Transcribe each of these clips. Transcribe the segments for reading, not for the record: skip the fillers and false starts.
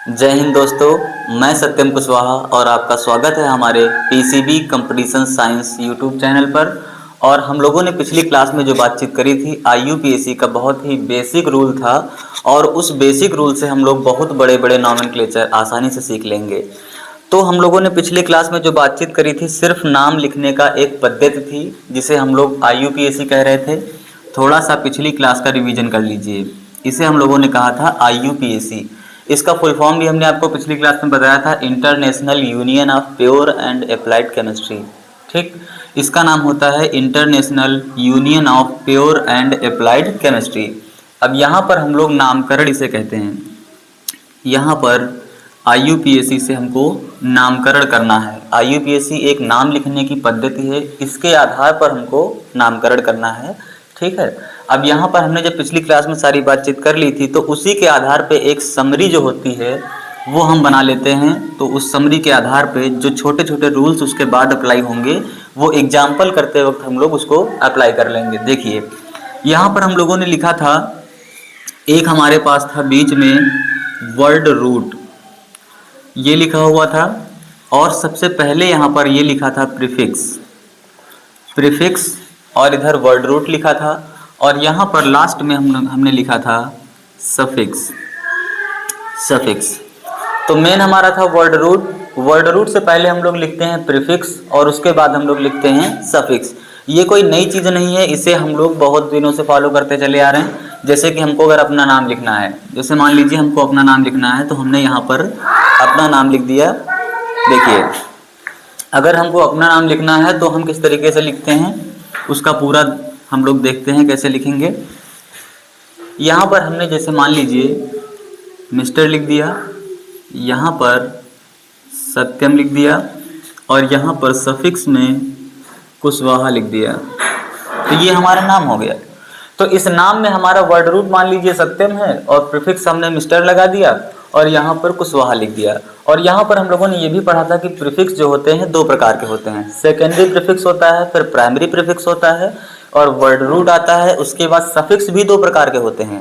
जय हिंद दोस्तों, मैं सत्यम कुशवाहा और आपका स्वागत है हमारे PCB competition science YouTube channel पर। और हम लोगों ने पिछली क्लास में जो बातचीत करी थी आईयूपीएसी का बहुत ही बेसिक रूल था और उस बेसिक रूल से हम लोग बहुत बड़े बड़े नॉमेनक्लेचर आसानी से सीख लेंगे। तो हम लोगों ने पिछले क्लास में जो बातचीत करी थी सिर्फ नाम लिखने का एक पद्धति थी जिसे हम लोग आईयूपीएसी कह रहे थे। थोड़ा सा पिछली क्लास का रिवीजन कर लीजिए। इसे हम लोगों ने कहा था आईयूपीएसी। इसका फुल फॉर्म भी हमने आपको पिछली क्लास में बताया था, international union of pure and applied chemistry. ठीक, इसका नाम होता है international union of pure and applied chemistry. अब यहाँ पर हम लोग नामकरण इसे कहते हैं। यहाँ पर आईयूपीएसी से हमको नामकरण करना है। आईयूपीएसी एक नाम लिखने की पद्धति है, इसके आधार पर हमको नामकरण करना है। ठीक है, अब यहाँ पर हमने जब पिछली क्लास में सारी बातचीत कर ली थी तो उसी के आधार पे एक समरी जो होती है वो हम बना लेते हैं। तो उस समरी के आधार पे जो छोटे छोटे रूल्स उसके बाद अप्लाई होंगे वो एग्जाम्पल करते वक्त हम लोग उसको अप्लाई कर लेंगे। देखिए, यहाँ पर हम लोगों ने लिखा था, एक हमारे पास था बीच में वर्ड रूट, ये लिखा हुआ था और सबसे पहले यहाँ पर ये लिखा था प्रीफिक्स और इधर वर्ड रूट लिखा था और यहाँ पर लास्ट में हमने लिखा था सफिक्स। तो मेन हमारा था वर्ड रूट से पहले हम लोग लिखते हैं प्रीफिक्स और उसके बाद हम लोग लिखते हैं सफिक्स। ये कोई नई चीज़ नहीं है, इसे हम लोग बहुत दिनों से फॉलो करते चले आ रहे हैं। जैसे कि हमको अगर अपना नाम लिखना है, जैसे मान लीजिए हमको अपना नाम लिखना है तो हमने यहाँ पर अपना नाम लिख दिया। देखिए, अगर हमको अपना नाम लिखना है तो हम किस तरीके से लिखते हैं उसका पूरा हम लोग देखते हैं कैसे लिखेंगे। यहाँ पर हमने जैसे मान लीजिए मिस्टर लिख दिया, यहाँ पर सत्यम लिख दिया और यहाँ पर सफिक्स में कुशवाहा लिख दिया, तो ये हमारा नाम हो गया। तो इस नाम में हमारा वर्ड रूट मान लीजिए सत्यम है और प्रीफिक्स हमने मिस्टर लगा दिया और यहाँ पर कुशवाहा लिख दिया। और यहाँ पर हम लोगों ने ये भी पढ़ा था कि प्रीफिक्स जो होते हैं दो प्रकार के होते हैं, सेकेंडरी प्रीफिक्स होता है, फिर प्राइमरी प्रीफिक्स होता है और वर्ड रूट आता है। उसके बाद सफिक्स भी दो प्रकार के होते हैं,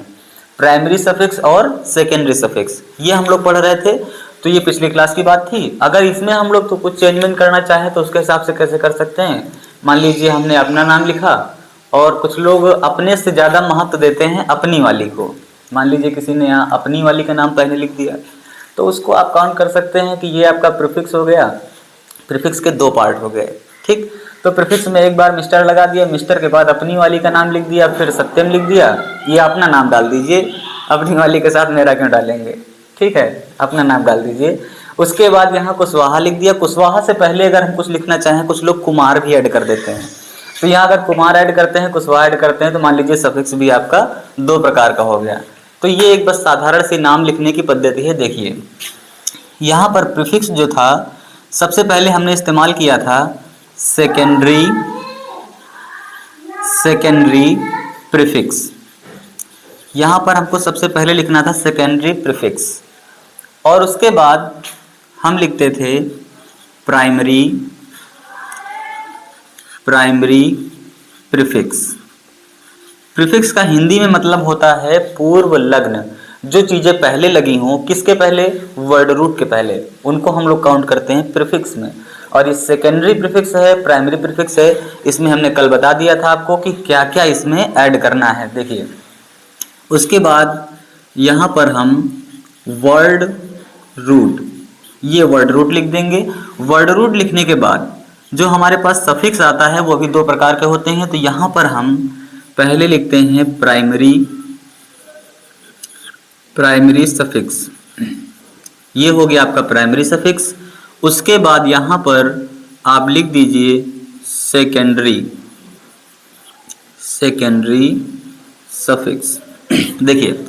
प्राइमरी सफिक्स और सेकेंडरी सफिक्स, ये हम लोग पढ़ रहे थे। तो ये पिछली क्लास की बात थी। अगर इसमें हम लोग तो कुछ चेंजमेंट करना चाहें तो उसके हिसाब से कैसे कर सकते हैं। मान लीजिए हमने अपना नाम लिखा और कुछ लोग अपने से ज़्यादा महत्व देते हैं अपनी वाली को। मान लीजिए किसी ने यहाँ अपनी वाली का नाम पहले लिख दिया तो उसको आप काउंट कर सकते हैं कि ये आपका प्रीफिक्स हो गया। प्रीफिक्स के दो पार्ट हो गए। ठीक, तो प्रीफिक्स में एक बार मिस्टर लगा दिया, मिस्टर के बाद अपनी वाली का नाम लिख दिया, फिर सत्यम लिख दिया। ये अपना नाम डाल दीजिए, अपनी वाली के साथ मेरा क्यों डालेंगे। ठीक है, अपना नाम डाल दीजिए। उसके बाद यहाँ कुशवाहा लिख दिया। कुशवाहा से पहले अगर हम कुछ लिखना चाहें, कुछ लोग कुमार भी ऐड कर देते हैं, तो यहाँ अगर कुमार ऐड करते हैं, कुशवाहा ऐड करते हैं, तो मान लीजिए सफिक्स भी आपका दो प्रकार का हो गया। तो ये एक बस साधारण सी नाम लिखने की पद्धति है। देखिए, यहाँ पर प्रीफिक्स जो था सबसे पहले हमने इस्तेमाल किया था सेकेंडरी प्रीफिक्स। यहाँ पर हमको सबसे पहले लिखना था सेकेंडरी प्रीफिक्स और उसके बाद हम लिखते थे प्राइमरी प्रीफिक्स। प्रीफिक्स का हिंदी में मतलब होता है पूर्व लग्न। जो चीज़ें पहले लगी हों, किसके पहले, वर्ड रूट के पहले, उनको हम लोग काउंट करते हैं प्रीफिक्स में। और ये सेकेंडरी प्रीफिक्स है, प्राइमरी प्रीफिक्स है, इसमें हमने कल बता दिया था आपको कि क्या क्या इसमें ऐड करना है। देखिए, उसके बाद यहाँ पर हम वर्ड रूट, ये वर्ड रूट लिख देंगे। वर्ड रूट लिखने के बाद जो हमारे पास सफिक्स आता है वो भी दो प्रकार के होते हैं। तो यहाँ पर हम पहले लिखते हैं प्राइमरी सफिक्स, ये हो गया आपका प्राइमरी सफिक्स। उसके बाद यहाँ पर आप लिख दीजिए सेकेंडरी सफिक्स। देखिए,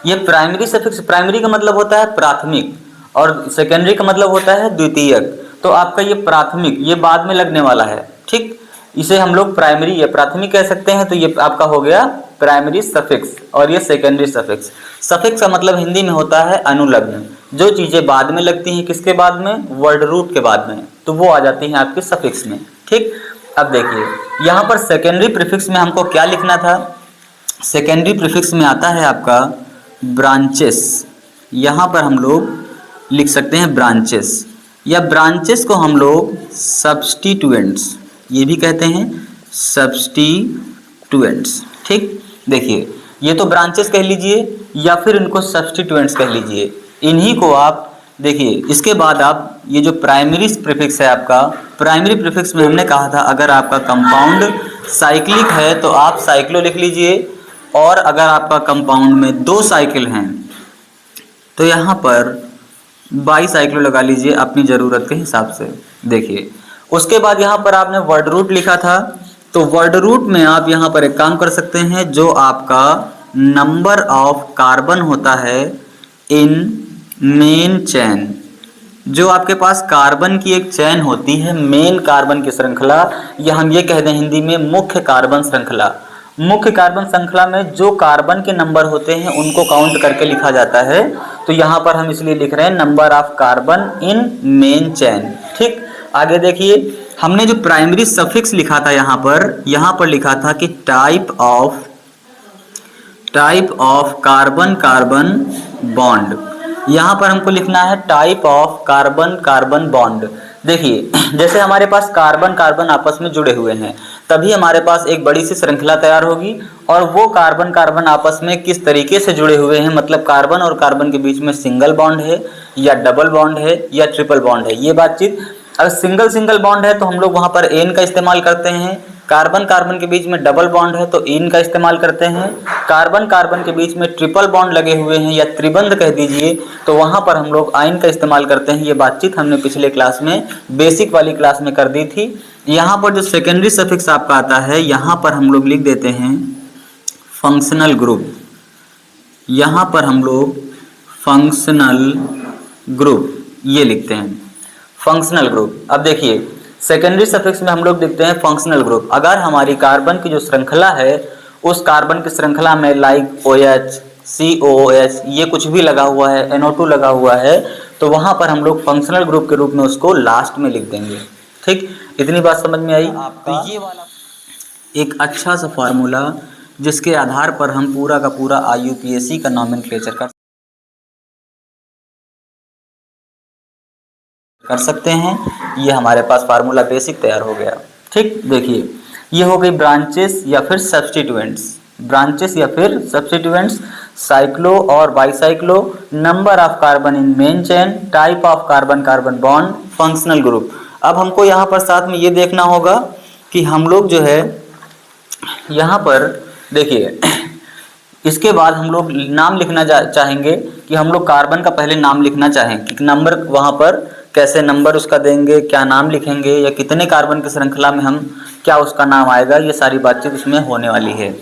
ये प्राइमरी सफिक्स, प्राइमरी का मतलब होता है प्राथमिक और सेकेंडरी का मतलब होता है द्वितीयक। तो आपका ये प्राथमिक, ये बाद में लगने वाला है। ठीक, इसे हम लोग प्राइमरी या प्राथमिक कह सकते हैं। तो ये आपका हो गया प्राइमरी सफिक्स और ये सेकेंडरी सफिक्स। सफिक्स का मतलब हिंदी में होता है अनुलग्न। जो चीज़ें बाद में लगती हैं, किसके बाद में, वर्ड रूट के बाद में, तो वो आ जाती हैं आपके सफिक्स में। ठीक, अब देखिए यहाँ पर सेकेंडरी प्रीफिक्स में हमको क्या लिखना था। सेकेंडरी प्रीफिक्स में आता है आपका ब्रांचेस। यहाँ पर हम लोग लिख सकते हैं ब्रांचेस, या ब्रांचेस को हम लोग सब्स्टिट्यूएंट्स ये भी कहते हैं, सब्स्टिट्यूएंट्स। ठीक, देखिए ये तो ब्रांचेस कह लीजिए या फिर इनको सब्स्टिट्यूएंट्स कह लीजिए। इन्हीं को आप देखिए, इसके बाद आप ये जो प्राइमरी प्रीफिक्स है आपका, प्राइमरी प्रीफिक्स में हमने कहा था अगर आपका कंपाउंड साइक्लिक है तो आप साइक्लो लिख लीजिए, और अगर आपका कंपाउंड में 2 साइकिल हैं तो यहाँ पर बाई साइक्लो लगा लीजिए अपनी ज़रूरत के हिसाब से। देखिए उसके बाद यहाँ पर आपने वर्ड रूट लिखा था, तो वर्ड रूट में आप यहाँ पर एक काम कर सकते हैं, जो आपका नंबर ऑफ कार्बन होता है इन मेन चैन, जो आपके पास कार्बन की एक चैन होती है, मेन कार्बन की श्रृंखला, या हम ये कह दें हिंदी में मुख्य कार्बन श्रृंखला। मुख्य कार्बन श्रृंखला में जो कार्बन के नंबर होते हैं उनको काउंट करके लिखा जाता है, तो यहाँ पर हम इसलिए लिख रहे हैं number of carbon in main चैन। ठीक, आगे देखिए हमने जो प्राइमरी सफिक्स लिखा था यहाँ पर लिखा था कि type of carbon carbon bond. यहाँ पर हमको लिखना है type of carbon carbon bond. देखिए जैसे हमारे पास कार्बन कार्बन आपस में जुड़े हुए हैं तभी हमारे पास एक बड़ी सी श्रृंखला तैयार होगी, और वो कार्बन कार्बन आपस में किस तरीके से जुड़े हुए हैं, मतलब कार्बन और कार्बन के बीच में सिंगल बॉन्ड है या डबल बॉन्ड है या ट्रिपल बॉन्ड है, ये बातचीत। अगर सिंगल बॉन्ड है तो हम लोग वहाँ पर एन का इस्तेमाल करते हैं, कार्बन कार्बन के बीच में डबल बॉन्ड है तो इन का इस्तेमाल करते हैं, कार्बन कार्बन के बीच में ट्रिपल बॉन्ड लगे हुए हैं या त्रिबंध कह दीजिए तो वहाँ पर हम लोग आइन का इस्तेमाल करते हैं। ये बातचीत हमने पिछले क्लास में बेसिक वाली क्लास में कर दी थी। यहाँ पर जो सेकेंडरी सफिक्स आपका आता है यहाँ पर हम लोग लिख देते हैं फंक्शनल ग्रुप, यहाँ पर हम लोग फंक्शनल ग्रुप ये लिखते हैं, फंक्शनल ग्रुप। अब देखिए सेकेंडरी सफिक्स में हम लोग लिखते हैं फंक्शनल ग्रुप। अगर हमारी कार्बन की जो श्रृंखला है उस कार्बन की श्रृंखला में लाइक OH, COOH ये कुछ भी लगा हुआ है, NO2 लगा हुआ है, तो वहाँ पर हम लोग फंक्शनल ग्रुप के रूप में उसको लास्ट में लिख देंगे। ठीक, इतनी बात समझ में आई आपका? ये वाला एक अच्छा सा फार्मूला जिसके आधार पर हम पूरा का पूरा IUPAC का नॉमेनक्लेचर कर सकते हैं। ये हमारे पास फार्मूला बेसिक तैयार हो गया। ठीक, देखिए ये हो गई ब्रांचेस या फिर सब्स्टिट्यूएंट्स, ब्रांचेस या फिर सब्स्टिट्यूएंट्स, साइक्लो और bicyclo, number of carbon in main chain, type of carbon carbon bond, functional group. अब हमको यहाँ पर साथ में ये देखना होगा कि हम लोग जो है यहाँ पर देखिए इसके बाद हम लोग नाम लिखना चाहेंगे कि हम लोग कार्बन का पहले नाम लिखना चाहें कि नंबर वहाँ पर कैसे नंबर उसका देंगे, क्या नाम लिखेंगे, या कितने कार्बन की श्रृंखला में हम क्या उसका नाम आएगा, ये सारी बातचीत इसमें होने वाली है।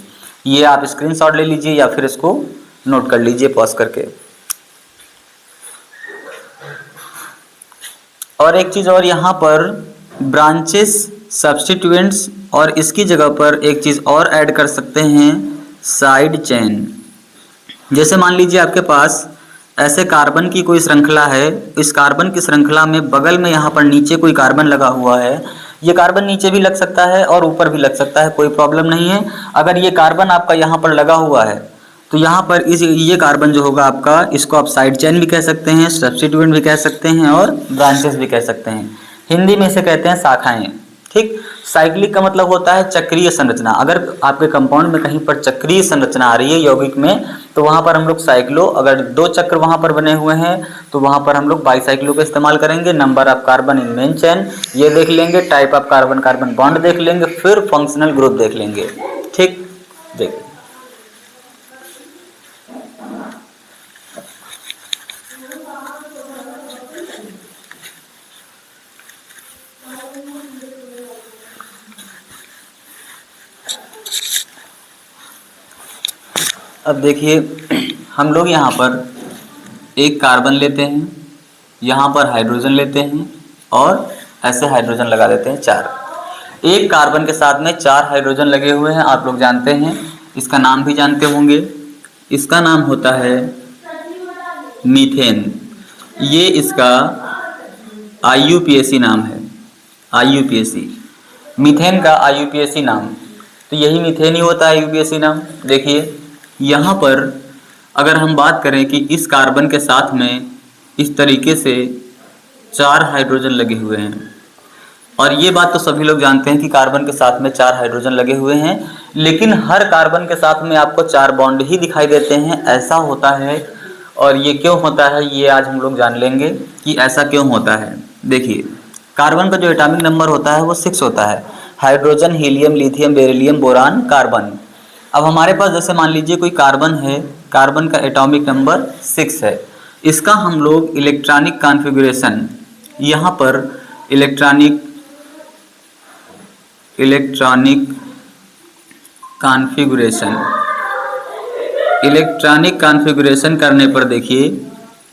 ये आप स्क्रीनशॉट ले लीजिए या फिर इसको नोट कर लीजिए पॉज करके। और एक चीज़ और, यहाँ पर ब्रांचेस सब्स्टिट्यूएंट्स और इसकी जगह पर एक चीज़ और ऐड कर सकते हैं, साइड चेन। जैसे मान लीजिए आपके पास ऐसे कार्बन की कोई श्रृंखला है, इस कार्बन की श्रृंखला में बगल में यहाँ पर नीचे कोई कार्बन लगा हुआ है, ये कार्बन नीचे भी लग सकता है और ऊपर भी लग सकता है, कोई प्रॉब्लम नहीं है। अगर ये कार्बन आपका यहाँ पर लगा हुआ है तो यहाँ पर ये कार्बन जो होगा आपका, इसको आप साइड चेन भी कह सकते हैं, सब्स्टिट्यूएंट भी कह सकते हैं और ब्रांचेस भी कह सकते हैं। हिंदी में इसे कहते हैं शाखाएं। ठीक, साइक्लिक का मतलब होता है चक्रीय संरचना। अगर आपके कंपाउंड में कहीं पर चक्रीय संरचना आ रही है यौगिक में तो वहाँ पर हम लोग साइक्लो, अगर 2 चक्र वहाँ पर बने हुए हैं तो वहाँ पर हम लोग बाईसाइक्लो का इस्तेमाल करेंगे। Number of carbon in main chain ये देख लेंगे, type of carbon carbon bond देख लेंगे, फिर फंक्शनल ग्रुप देख लेंगे। ठीक, देख अब देखिए हम लोग यहाँ पर एक कार्बन लेते हैं, यहाँ पर हाइड्रोजन लेते हैं और ऐसे हाइड्रोजन लगा देते हैं 4। एक कार्बन के साथ में 4 हाइड्रोजन लगे हुए हैं, आप लोग जानते हैं, इसका नाम भी जानते होंगे। इसका नाम होता है मीथेन। ये इसका IUPAC नाम है, IUPAC, मीथेन का IUPAC नाम। तो यही मीथेन ही होता है IUPAC नाम। देखिए यहाँ पर अगर हम बात करें कि इस कार्बन के साथ में इस तरीके से 4 हाइड्रोजन लगे हुए हैं। और ये बात तो सभी लोग जानते हैं कि कार्बन के साथ में 4 हाइड्रोजन लगे हुए हैं, लेकिन हर कार्बन के साथ में आपको 4 बॉन्ड ही दिखाई देते हैं। ऐसा होता है, और ये क्यों होता है ये आज हम लोग जान लेंगे कि ऐसा क्यों होता है। देखिए, कार्बन का जो एटॉमिक नंबर होता है वो 6 होता है। Hydrogen, helium, lithium, beryllium, boron, carbon. अब हमारे पास जैसे मान लीजिए कोई कार्बन है, कार्बन का एटॉमिक नंबर 6 है। इसका हम लोग इलेक्ट्रॉनिक कॉन्फ़िगरेशन, यहाँ पर इलेक्ट्रॉनिक कॉन्फ़िगरेशन करने पर देखिए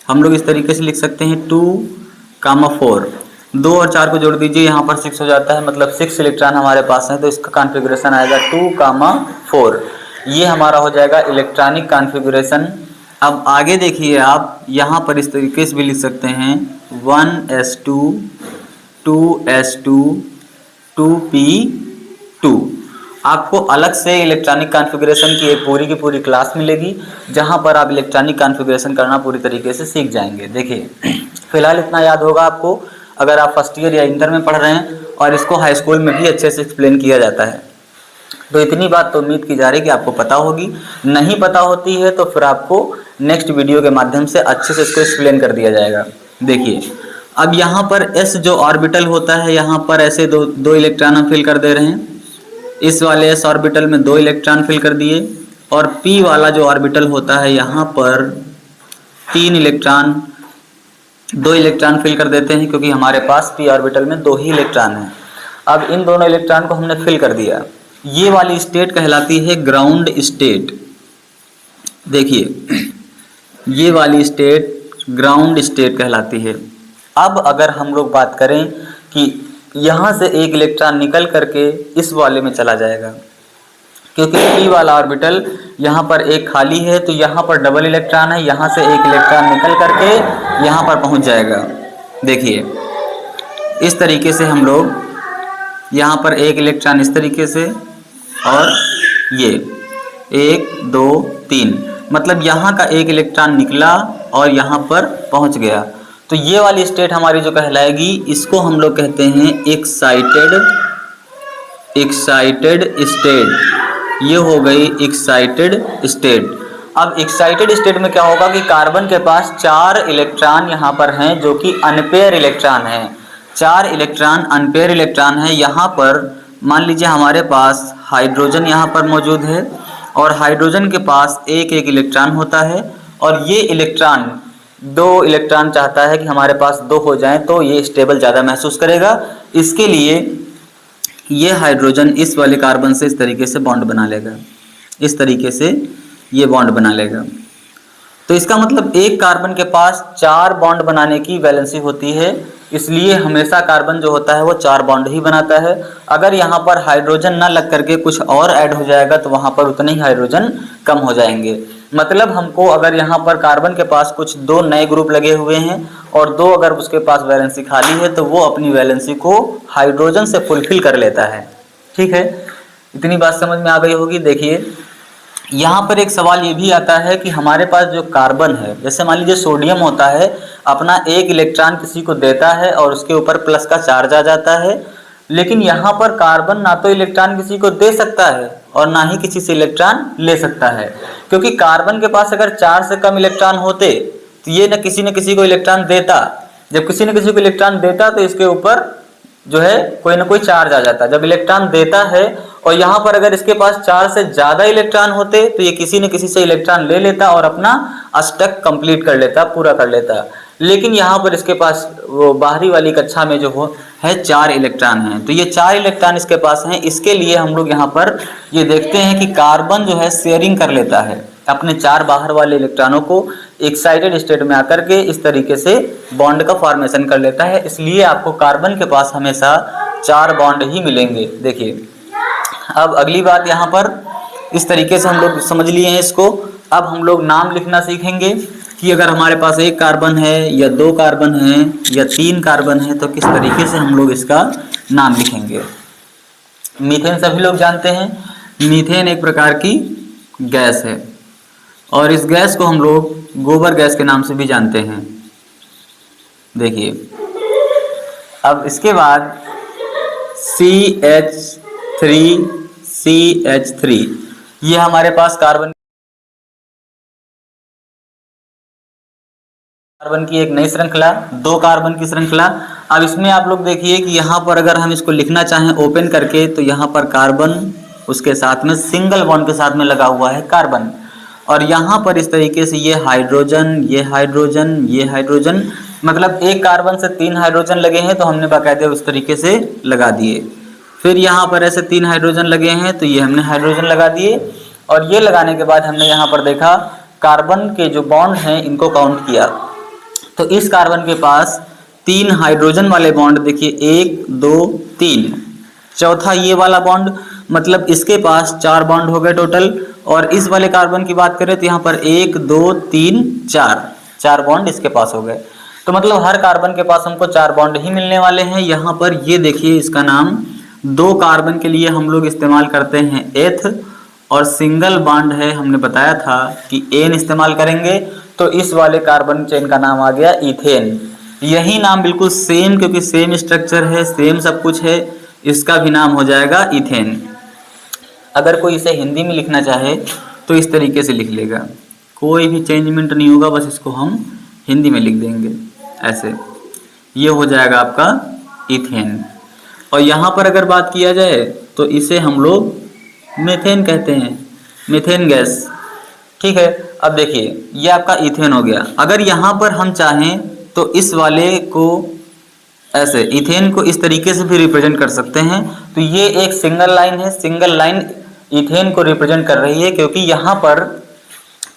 हम लोग इस तरीके से लिख सकते हैं 2,4। 2 और 4 को जोड़ दीजिए, यहाँ पर 6 हो जाता है, मतलब 6 इलेक्ट्रॉन हमारे पास है, तो इसका कॉन्फ़िगरेशन आएगा 2,4। ये हमारा हो जाएगा इलेक्ट्रॉनिक कॉन्फ़िगरेशन। अब आगे देखिए, आप यहाँ पर इस तरीके से भी लिख सकते हैं 1s2 2s2 2p2। आपको अलग से इलेक्ट्रॉनिक कॉन्फ़िगरेशन की एक पूरी की पूरी क्लास मिलेगी, जहाँ पर आप इलेक्ट्रॉनिक कॉन्फ़िगरेशन करना पूरी तरीके से सीख जाएंगे। देखिए, फिलहाल इतना याद होगा आपको, अगर आप फर्स्ट ईयर या इंटर में पढ़ रहे हैं, और इसको हाई स्कूल में भी अच्छे से एक्सप्लेन किया जाता है। तो इतनी बात तो उम्मीद की जा रही है कि आपको पता होगी। नहीं पता होती है तो फिर आपको नेक्स्ट वीडियो के माध्यम से अच्छे से इसको एक्सप्लेन कर दिया जाएगा। देखिए, अब यहाँ पर s जो ऑर्बिटल होता है, यहाँ पर ऐसे दो इलेक्ट्रॉन हम फिल कर दे रहे हैं। इस वाले s ऑर्बिटल में 2 इलेक्ट्रॉन फिल कर दिए, और p वाला जो ऑर्बिटल होता है यहाँ पर 2 इलेक्ट्रॉन फिल कर देते हैं, क्योंकि हमारे पास p ऑर्बिटल में 2 ही इलेक्ट्रॉन हैं। अब इन दोनों इलेक्ट्रॉन को हमने फिल कर दिया। ये वाली स्टेट कहलाती है ग्राउंड स्टेट। देखिए, ये वाली स्टेट ग्राउंड स्टेट कहलाती है। अब अगर हम लोग बात करें कि यहाँ से एक इलेक्ट्रॉन निकल करके इस वाले में चला जाएगा, क्योंकि p वाला ऑर्बिटल यहाँ पर एक खाली है, तो यहाँ पर डबल इलेक्ट्रॉन है, यहाँ से एक इलेक्ट्रॉन निकल करके यहाँ पर पहुँच जाएगा। देखिए, इस तरीके से हम लोग यहाँ पर एक इलेक्ट्रॉन इस तरीके से, और ये 1 2 3, मतलब यहाँ का एक इलेक्ट्रॉन निकला और यहाँ पर पहुँच गया। तो ये वाली स्टेट हमारी जो कहलाएगी, इसको हम लोग कहते हैं एक्साइटेड स्टेट। ये हो गई एक्साइटेड स्टेट। अब एक्साइटेड स्टेट में क्या होगा कि कार्बन के पास 4 इलेक्ट्रॉन यहाँ पर हैं, जो कि अनपेयर इलेक्ट्रॉन हैं। 4 इलेक्ट्रॉन अनपेयर इलेक्ट्रॉन है। यहाँ पर मान लीजिए हमारे पास हाइड्रोजन यहाँ पर मौजूद है, और हाइड्रोजन के पास एक इलेक्ट्रॉन होता है, और ये इलेक्ट्रॉन 2 इलेक्ट्रॉन चाहता है कि हमारे पास 2 हो जाएं, तो ये स्टेबल ज़्यादा महसूस करेगा। इसके लिए ये हाइड्रोजन इस वाले कार्बन से इस तरीके से बॉन्ड बना लेगा, इस तरीके से ये बॉन्ड बना लेगा। तो इसका मतलब एक कार्बन के पास 4 बॉन्ड बनाने की वैलेंसी होती है, इसलिए हमेशा कार्बन जो होता है वो 4 बॉन्ड ही बनाता है। अगर यहाँ पर हाइड्रोजन ना लग करके कुछ और ऐड हो जाएगा तो वहाँ पर उतने ही हाइड्रोजन कम हो जाएंगे। मतलब हमको अगर यहाँ पर कार्बन के पास कुछ 2 नए ग्रुप लगे हुए हैं और 2 अगर उसके पास वैलेंसी खाली है, तो वो अपनी वैलेंसी को हाइड्रोजन से फुलफिल कर लेता है। ठीक है, इतनी बात समझ में आ गई होगी। देखिए, यहाँ पर एक सवाल ये भी आता है कि हमारे पास जो कार्बन है, जैसे मान लीजिए सोडियम होता है, अपना एक इलेक्ट्रॉन किसी को देता है और उसके ऊपर प्लस का चार्ज आ जाता है, लेकिन यहाँ पर कार्बन ना तो इलेक्ट्रॉन किसी को दे सकता है और ना ही किसी से इलेक्ट्रॉन ले सकता है, क्योंकि कार्बन के पास अगर 4 से कम इलेक्ट्रॉन होते तो ये न किसी को इलेक्ट्रॉन देता। जब किसी न किसी को इलेक्ट्रॉन देता तो इसके ऊपर जो है कोई ना कोई चार्ज आ जाता। जब इलेक्ट्रॉन देता है और यहाँ पर अगर इसके पास 4 से ज़्यादा इलेक्ट्रॉन होते तो ये किसी न किसी से इलेक्ट्रॉन ले लेता और अपना अष्टक कंप्लीट कर लेता, पूरा कर लेता। लेकिन यहाँ पर इसके पास वो बाहरी वाली कक्षा में जो है 4 इलेक्ट्रॉन हैं, तो ये 4 इलेक्ट्रॉन इसके पास हैं। इसके लिए हम लोग यहाँ पर ये देखते हैं कि कार्बन जो है शेयरिंग कर लेता है अपने 4 बाहर वाले इलेक्ट्रॉनों को, एक्साइटेड स्टेट में आकर के इस तरीके से बॉन्ड का फॉर्मेशन कर लेता है। इसलिए आपको कार्बन के पास हमेशा 4 बॉन्ड ही मिलेंगे। देखिए, अब अगली बात यहाँ पर इस तरीके से हम लोग समझ लिए हैं इसको। अब हम लोग नाम लिखना सीखेंगे कि अगर हमारे पास 1 कार्बन है या 2 कार्बन है या 3 कार्बन है तो किस तरीके से हम लोग इसका नाम लिखेंगे। मीथेन सभी लोग जानते हैं, मीथेन एक प्रकार की गैस है और इस गैस को हम लोग गोबर गैस के नाम से भी जानते हैं। देखिए अब इसके बाद CH3 ये हमारे पास कार्बन की एक नई श्रृंखला, 2 कार्बन की श्रृंखला। अब इसमें आप लोग देखिए कि यहाँ पर अगर हम इसको लिखना चाहें ओपन करके तो यहाँ पर कार्बन, उसके साथ में सिंगल बॉन्ड के साथ में लगा हुआ है कार्बन, और यहाँ पर इस तरीके से ये हाइड्रोजन, ये हाइड्रोजन, ये हाइड्रोजन, मतलब एक कार्बन से 3 हाइड्रोजन लगे हैं तो हमने बाकायदे उस तरीके से लगा दिए। फिर यहाँ पर ऐसे 3 हाइड्रोजन लगे हैं तो ये हमने हाइड्रोजन लगा दिए, और ये लगाने के बाद हमने यहाँ पर देखा कार्बन के जो बॉन्ड हैं इनको काउंट किया, तो इस कार्बन के पास 3 हाइड्रोजन वाले बॉन्ड देखिए 1 2 3, चौथा ये वाला बॉन्ड, मतलब इसके पास 4 बॉन्ड हो गए टोटल। और इस वाले कार्बन की बात करें तो यहाँ पर 1 2 3 4 बॉन्ड इसके पास हो गए। तो मतलब हर कार्बन के पास हमको 4 बॉन्ड ही मिलने वाले हैं। यहाँ पर ये देखिए इसका नाम 2 कार्बन के लिए हम लोग इस्तेमाल करते हैं एथ, और सिंगल बॉन्ड है हमने बताया था कि एन इस्तेमाल करेंगे, तो इस वाले कार्बन चेन का नाम आ गया इथेन। यही नाम बिल्कुल सेम, क्योंकि सेम स्ट्रक्चर है, सेम सब कुछ है, इसका भी नाम हो जाएगा इथेन। अगर कोई इसे हिंदी में लिखना चाहे तो इस तरीके से लिख लेगा, कोई भी चेंजमेंट नहीं होगा, बस इसको हम हिंदी में लिख देंगे ऐसे, ये हो जाएगा आपका इथेन। और यहाँ पर अगर बात किया जाए तो इसे हम लोग मीथेन कहते हैं, मीथेन गैस, ठीक है। अब देखिए ये आपका इथेन हो गया। अगर यहाँ पर हम चाहें तो इस वाले को ऐसे, इथेन को इस तरीके से भी रिप्रेजेंट कर सकते हैं। तो ये एक सिंगल लाइन है, सिंगल लाइन इथेन को रिप्रेजेंट कर रही है, क्योंकि यहाँ पर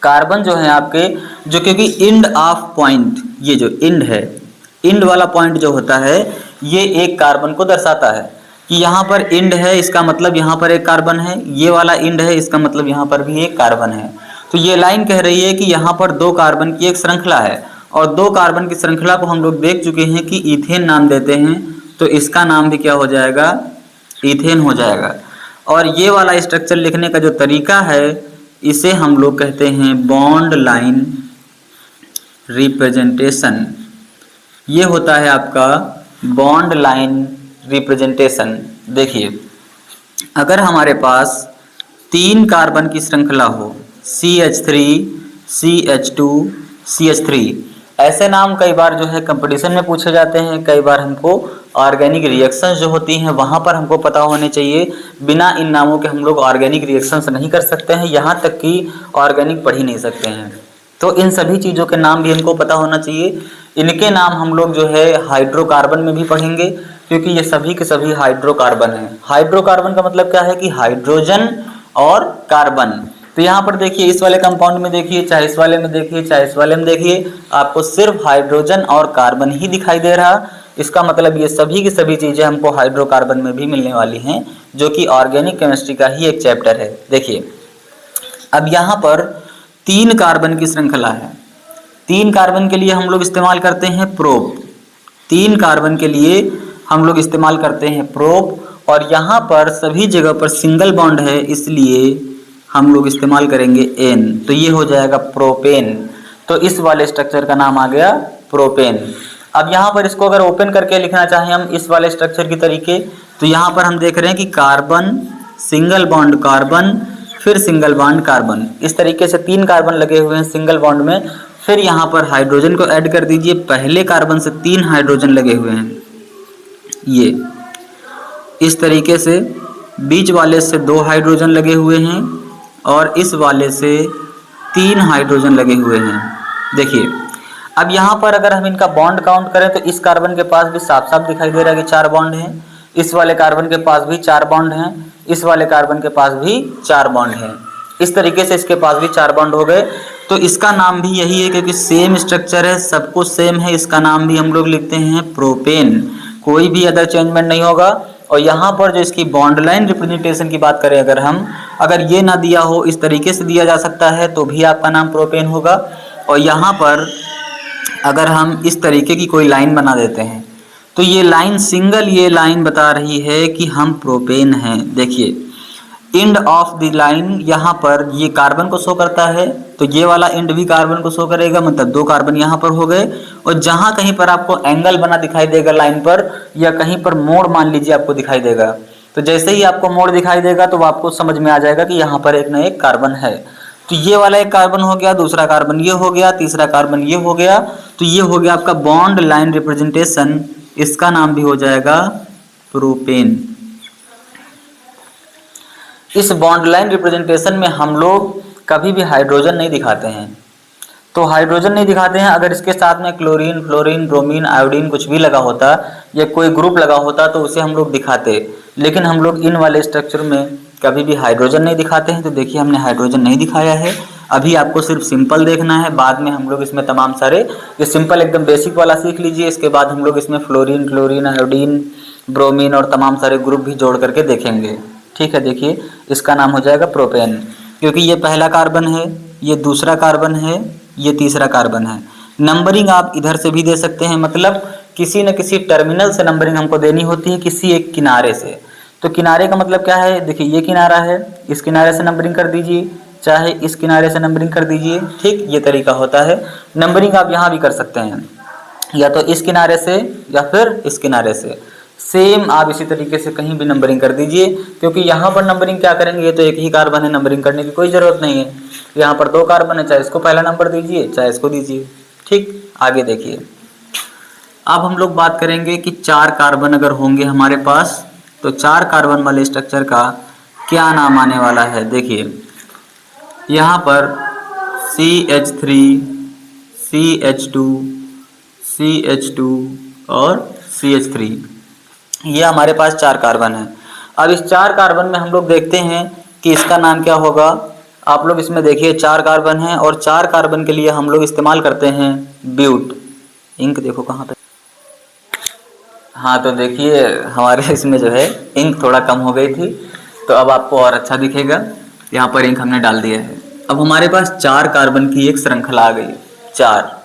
कार्बन जो है आपके, जो क्योंकि इंड ऑफ पॉइंट, ये जो इंड है, इंड वाला पॉइंट जो होता है ये एक कार्बन को दर्शाता है कि यहाँ पर इंड है, इसका मतलब यहाँ पर एक कार्बन है, ये वाला इंड है, इसका मतलब यहाँ पर भी एक कार्बन है। तो ये लाइन कह रही है कि यहाँ पर 2 कार्बन की एक श्रृंखला है, और 2 कार्बन की श्रृंखला को हम लोग देख चुके हैं कि इथेन नाम देते हैं, तो इसका नाम भी क्या हो जाएगा, इथेन हो जाएगा। और ये वाला स्ट्रक्चर लिखने का जो तरीका है इसे हम लोग कहते हैं बॉन्ड लाइन रिप्रेजेंटेशन। ये होता है आपका बॉन्ड लाइन रिप्रेजेंटेशन। देखिए अगर हमारे पास 3 कार्बन की श्रृंखला हो, CH3 CH2 CH3, ऐसे नाम कई बार जो है कंपटीशन में पूछे जाते हैं, कई बार हमको ऑर्गेनिक रिएक्शंस जो होती हैं वहाँ पर हमको पता होने चाहिए। बिना इन नामों के हम लोग ऑर्गेनिक रिएक्शंस नहीं कर सकते हैं, यहाँ तक कि ऑर्गेनिक पढ़ ही नहीं सकते हैं। तो इन सभी चीज़ों के नाम भी हमको पता होना चाहिए। इनके नाम हम लोग जो है हाइड्रोकार्बन में भी पढ़ेंगे, क्योंकि ये सभी के सभी हाइड्रोकार्बन हैं। हाइड्रोकार्बन का मतलब क्या है कि हाइड्रोजन और कार्बन। तो यहाँ पर देखिए इस वाले कंपाउंड में देखिए, चाहे इस वाले में देखिए, चाहे इस वाले में देखिए, आपको सिर्फ हाइड्रोजन और कार्बन ही दिखाई दे रहा। इसका मतलब ये सभी की सभी चीज़ें हमको हाइड्रोकार्बन में भी मिलने वाली हैं, जो कि ऑर्गेनिक केमिस्ट्री का ही एक चैप्टर है। देखिए अब यहाँ पर 3 कार्बन की श्रृंखला है। 3 कार्बन के लिए हम लोग इस्तेमाल करते हैं प्रोप, 3 कार्बन के लिए हम लोग इस्तेमाल करते हैं प्रोप, और यहाँ पर सभी जगह पर सिंगल बॉन्ड है, इसलिए हम लोग इस्तेमाल करेंगे एन, तो ये हो जाएगा प्रोपेन। तो इस वाले स्ट्रक्चर का नाम आ गया प्रोपेन। अब यहाँ पर इसको अगर ओपन करके लिखना चाहें हम इस वाले स्ट्रक्चर की तरीके, तो यहाँ पर हम देख रहे हैं कि कार्बन, सिंगल बॉन्ड कार्बन, फिर सिंगल बॉन्ड कार्बन, इस तरीके से 3 कार्बन लगे हुए हैं सिंगल बॉन्ड में। फिर यहाँ पर हाइड्रोजन को ऐड कर दीजिए, पहले कार्बन से 3 हाइड्रोजन लगे हुए हैं, ये इस तरीके से, बीच वाले से 2 हाइड्रोजन लगे हुए हैं, और इस वाले से 3 हाइड्रोजन लगे हुए हैं। देखिए अब यहाँ पर अगर हम इनका बॉन्ड काउंट करें तो इस कार्बन के पास भी साफ साफ दिखाई दे रहा है कि 4 बॉन्ड हैं, इस वाले कार्बन के पास भी 4 बॉन्ड हैं, इस वाले कार्बन के पास भी 4 बॉन्ड हैं। इस तरीके से इसके पास भी 4 बॉन्ड हो गए। तो इसका नाम भी यही है, क्योंकि सेम स्ट्रक्चर है, सब कुछ सेम है, इसका नाम भी हम लोग लिखते हैं प्रोपेन, कोई भी अदर चेंजमेंट नहीं होगा। और यहाँ पर जो इसकी बॉन्ड लाइन रिप्रेजेंटेशन की बात करें अगर हम, अगर ये ना दिया हो, इस तरीके से दिया जा सकता है, तो भी आपका नाम प्रोपेन होगा। और यहाँ पर अगर हम इस तरीके की कोई लाइन बना देते हैं तो ये लाइन सिंगल, ये लाइन बता रही है कि हम प्रोपेन हैं। देखिए एंड ऑफ द लाइन, यहाँ पर ये कार्बन को शो करता है, तो ये वाला एंड भी कार्बन को शो करेगा, मतलब 2 कार्बन यहाँ पर हो गए। और जहाँ कहीं पर आपको एंगल बना दिखाई देगा लाइन पर, या कहीं पर मोड़ मान लीजिए आपको दिखाई देगा, तो जैसे ही आपको मोड़ दिखाई देगा तो आपको समझ में आ जाएगा कि यहाँ पर एक ना एक कार्बन है। तो ये वाला एक कार्बन हो गया, दूसरा कार्बन ये हो गया, तीसरा कार्बन ये हो गया। तो ये हो गया आपका बॉन्ड लाइन रिप्रेजेंटेशन, इसका नाम भी हो जाएगा प्रोपेन। इस बॉन्ड लाइन रिप्रेजेंटेशन में हम लोग कभी भी हाइड्रोजन नहीं दिखाते हैं। तो हाइड्रोजन नहीं दिखाते हैं, अगर इसके साथ में क्लोरीन, फ्लोरीन, ब्रोमीन, आयोडीन कुछ भी लगा होता या कोई ग्रुप लगा होता तो उसे हम लोग दिखाते, लेकिन हम लोग इन वाले स्ट्रक्चर में कभी भी हाइड्रोजन नहीं दिखाते हैं। तो देखिए हमने हाइड्रोजन नहीं दिखाया है। अभी आपको सिर्फ सिंपल देखना है, बाद में हम लोग इसमें तमाम सारे, ये सिंपल एकदम बेसिक वाला सीख लीजिए, इसके बाद हम लोग इसमें फ्लोरीन, क्लोरीन, आयोडीन, ब्रोमीन और तमाम सारे ग्रुप भी जोड़ करके देखेंगे। ठीक है, देखिए इसका नाम हो जाएगा प्रोपेन, क्योंकि ये पहला कार्बन है, ये दूसरा कार्बन है, ये तीसरा कार्बन है। नंबरिंग आप इधर से भी दे सकते हैं, मतलब किसी न किसी टर्मिनल से नंबरिंग हमको देनी होती है, किसी एक किनारे से। तो किनारे का मतलब क्या है, देखिए ये किनारा है, इस किनारे से नंबरिंग कर दीजिए, चाहे इस किनारे से नंबरिंग कर दीजिए। ठीक, ये तरीका होता है। नंबरिंग आप यहाँ भी कर सकते हैं, या तो इस किनारे से या फिर इस किनारे से। सेम आप इसी तरीके से कहीं भी नंबरिंग कर दीजिए, क्योंकि यहाँ पर नंबरिंग क्या करेंगे, ये तो एक ही कार्बन है, नंबरिंग करने की कोई ज़रूरत नहीं है। यहाँ पर 2 कार्बन है, चाहे इसको पहला नंबर दीजिए चाहे इसको दीजिए। ठीक, आगे देखिए, अब हम लोग बात करेंगे कि 4 कार्बन अगर होंगे हमारे पास, तो 4 कार्बन वाले स्ट्रक्चर का क्या नाम आने वाला है। देखिए यहाँ पर CH3, CH2, CH2 और CH3, ये हमारे पास 4 कार्बन है। अब इस 4 कार्बन में हम लोग देखते हैं कि इसका नाम क्या होगा। आप लोग इसमें देखिए 4 कार्बन हैं, और 4 कार्बन के लिए हम लोग इस्तेमाल करते हैं ब्यूट। इंक देखो कहाँ पे, हाँ तो देखिए हमारे इसमें जो है इंक थोड़ा कम हो गई थी, तो अब आपको और अच्छा दिखेगा। यहाँ पर इंक हमने डाल दिया है। अब हमारे पास 4 कार्बन की एक श्रृंखला आ गई, 4।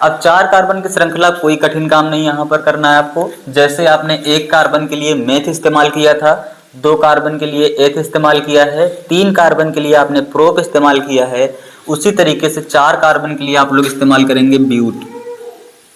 अब 4 कार्बन की श्रृंखला, कोई कठिन काम नहीं यहाँ पर करना है आपको। जैसे आपने 1 कार्बन के लिए मेथ इस्तेमाल किया था, 2 कार्बन के लिए एथ इस्तेमाल किया है, 3 कार्बन के लिए आपने प्रोप इस्तेमाल किया है, उसी तरीके से 4 कार्बन के लिए आप लोग इस्तेमाल करेंगे ब्यूट।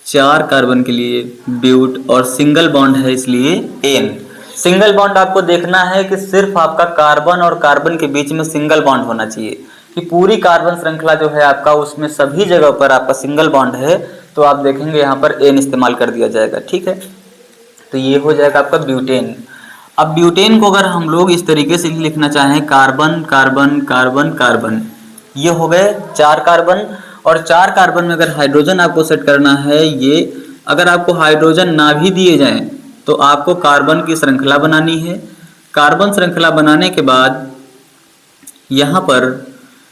4 कार्बन के लिए ब्यूट, और सिंगल बॉन्ड है इसलिए एन। सिंगल बॉन्ड आपको देखना है कि सिर्फ आपका कार्बन और कार्बन के बीच में सिंगल बॉन्ड होना चाहिए, कि पूरी कार्बन श्रृंखला जो है आपका, उसमें सभी जगह पर आपका सिंगल बॉन्ड है, तो आप देखेंगे यहाँ पर एन इस्तेमाल कर दिया जाएगा। ठीक है, तो ये हो जाएगा आपका ब्यूटेन। अब ब्यूटेन को अगर हम लोग इस तरीके से लिखना चाहें, कार्बन कार्बन कार्बन कार्बन, ये हो गए 4 कार्बन। और 4 कार्बन में अगर हाइड्रोजन आपको सेट करना है, ये अगर आपको हाइड्रोजन ना भी दिए जाएं तो आपको कार्बन की श्रृंखला बनानी है। कार्बन श्रृंखला बनाने के बाद यहाँ पर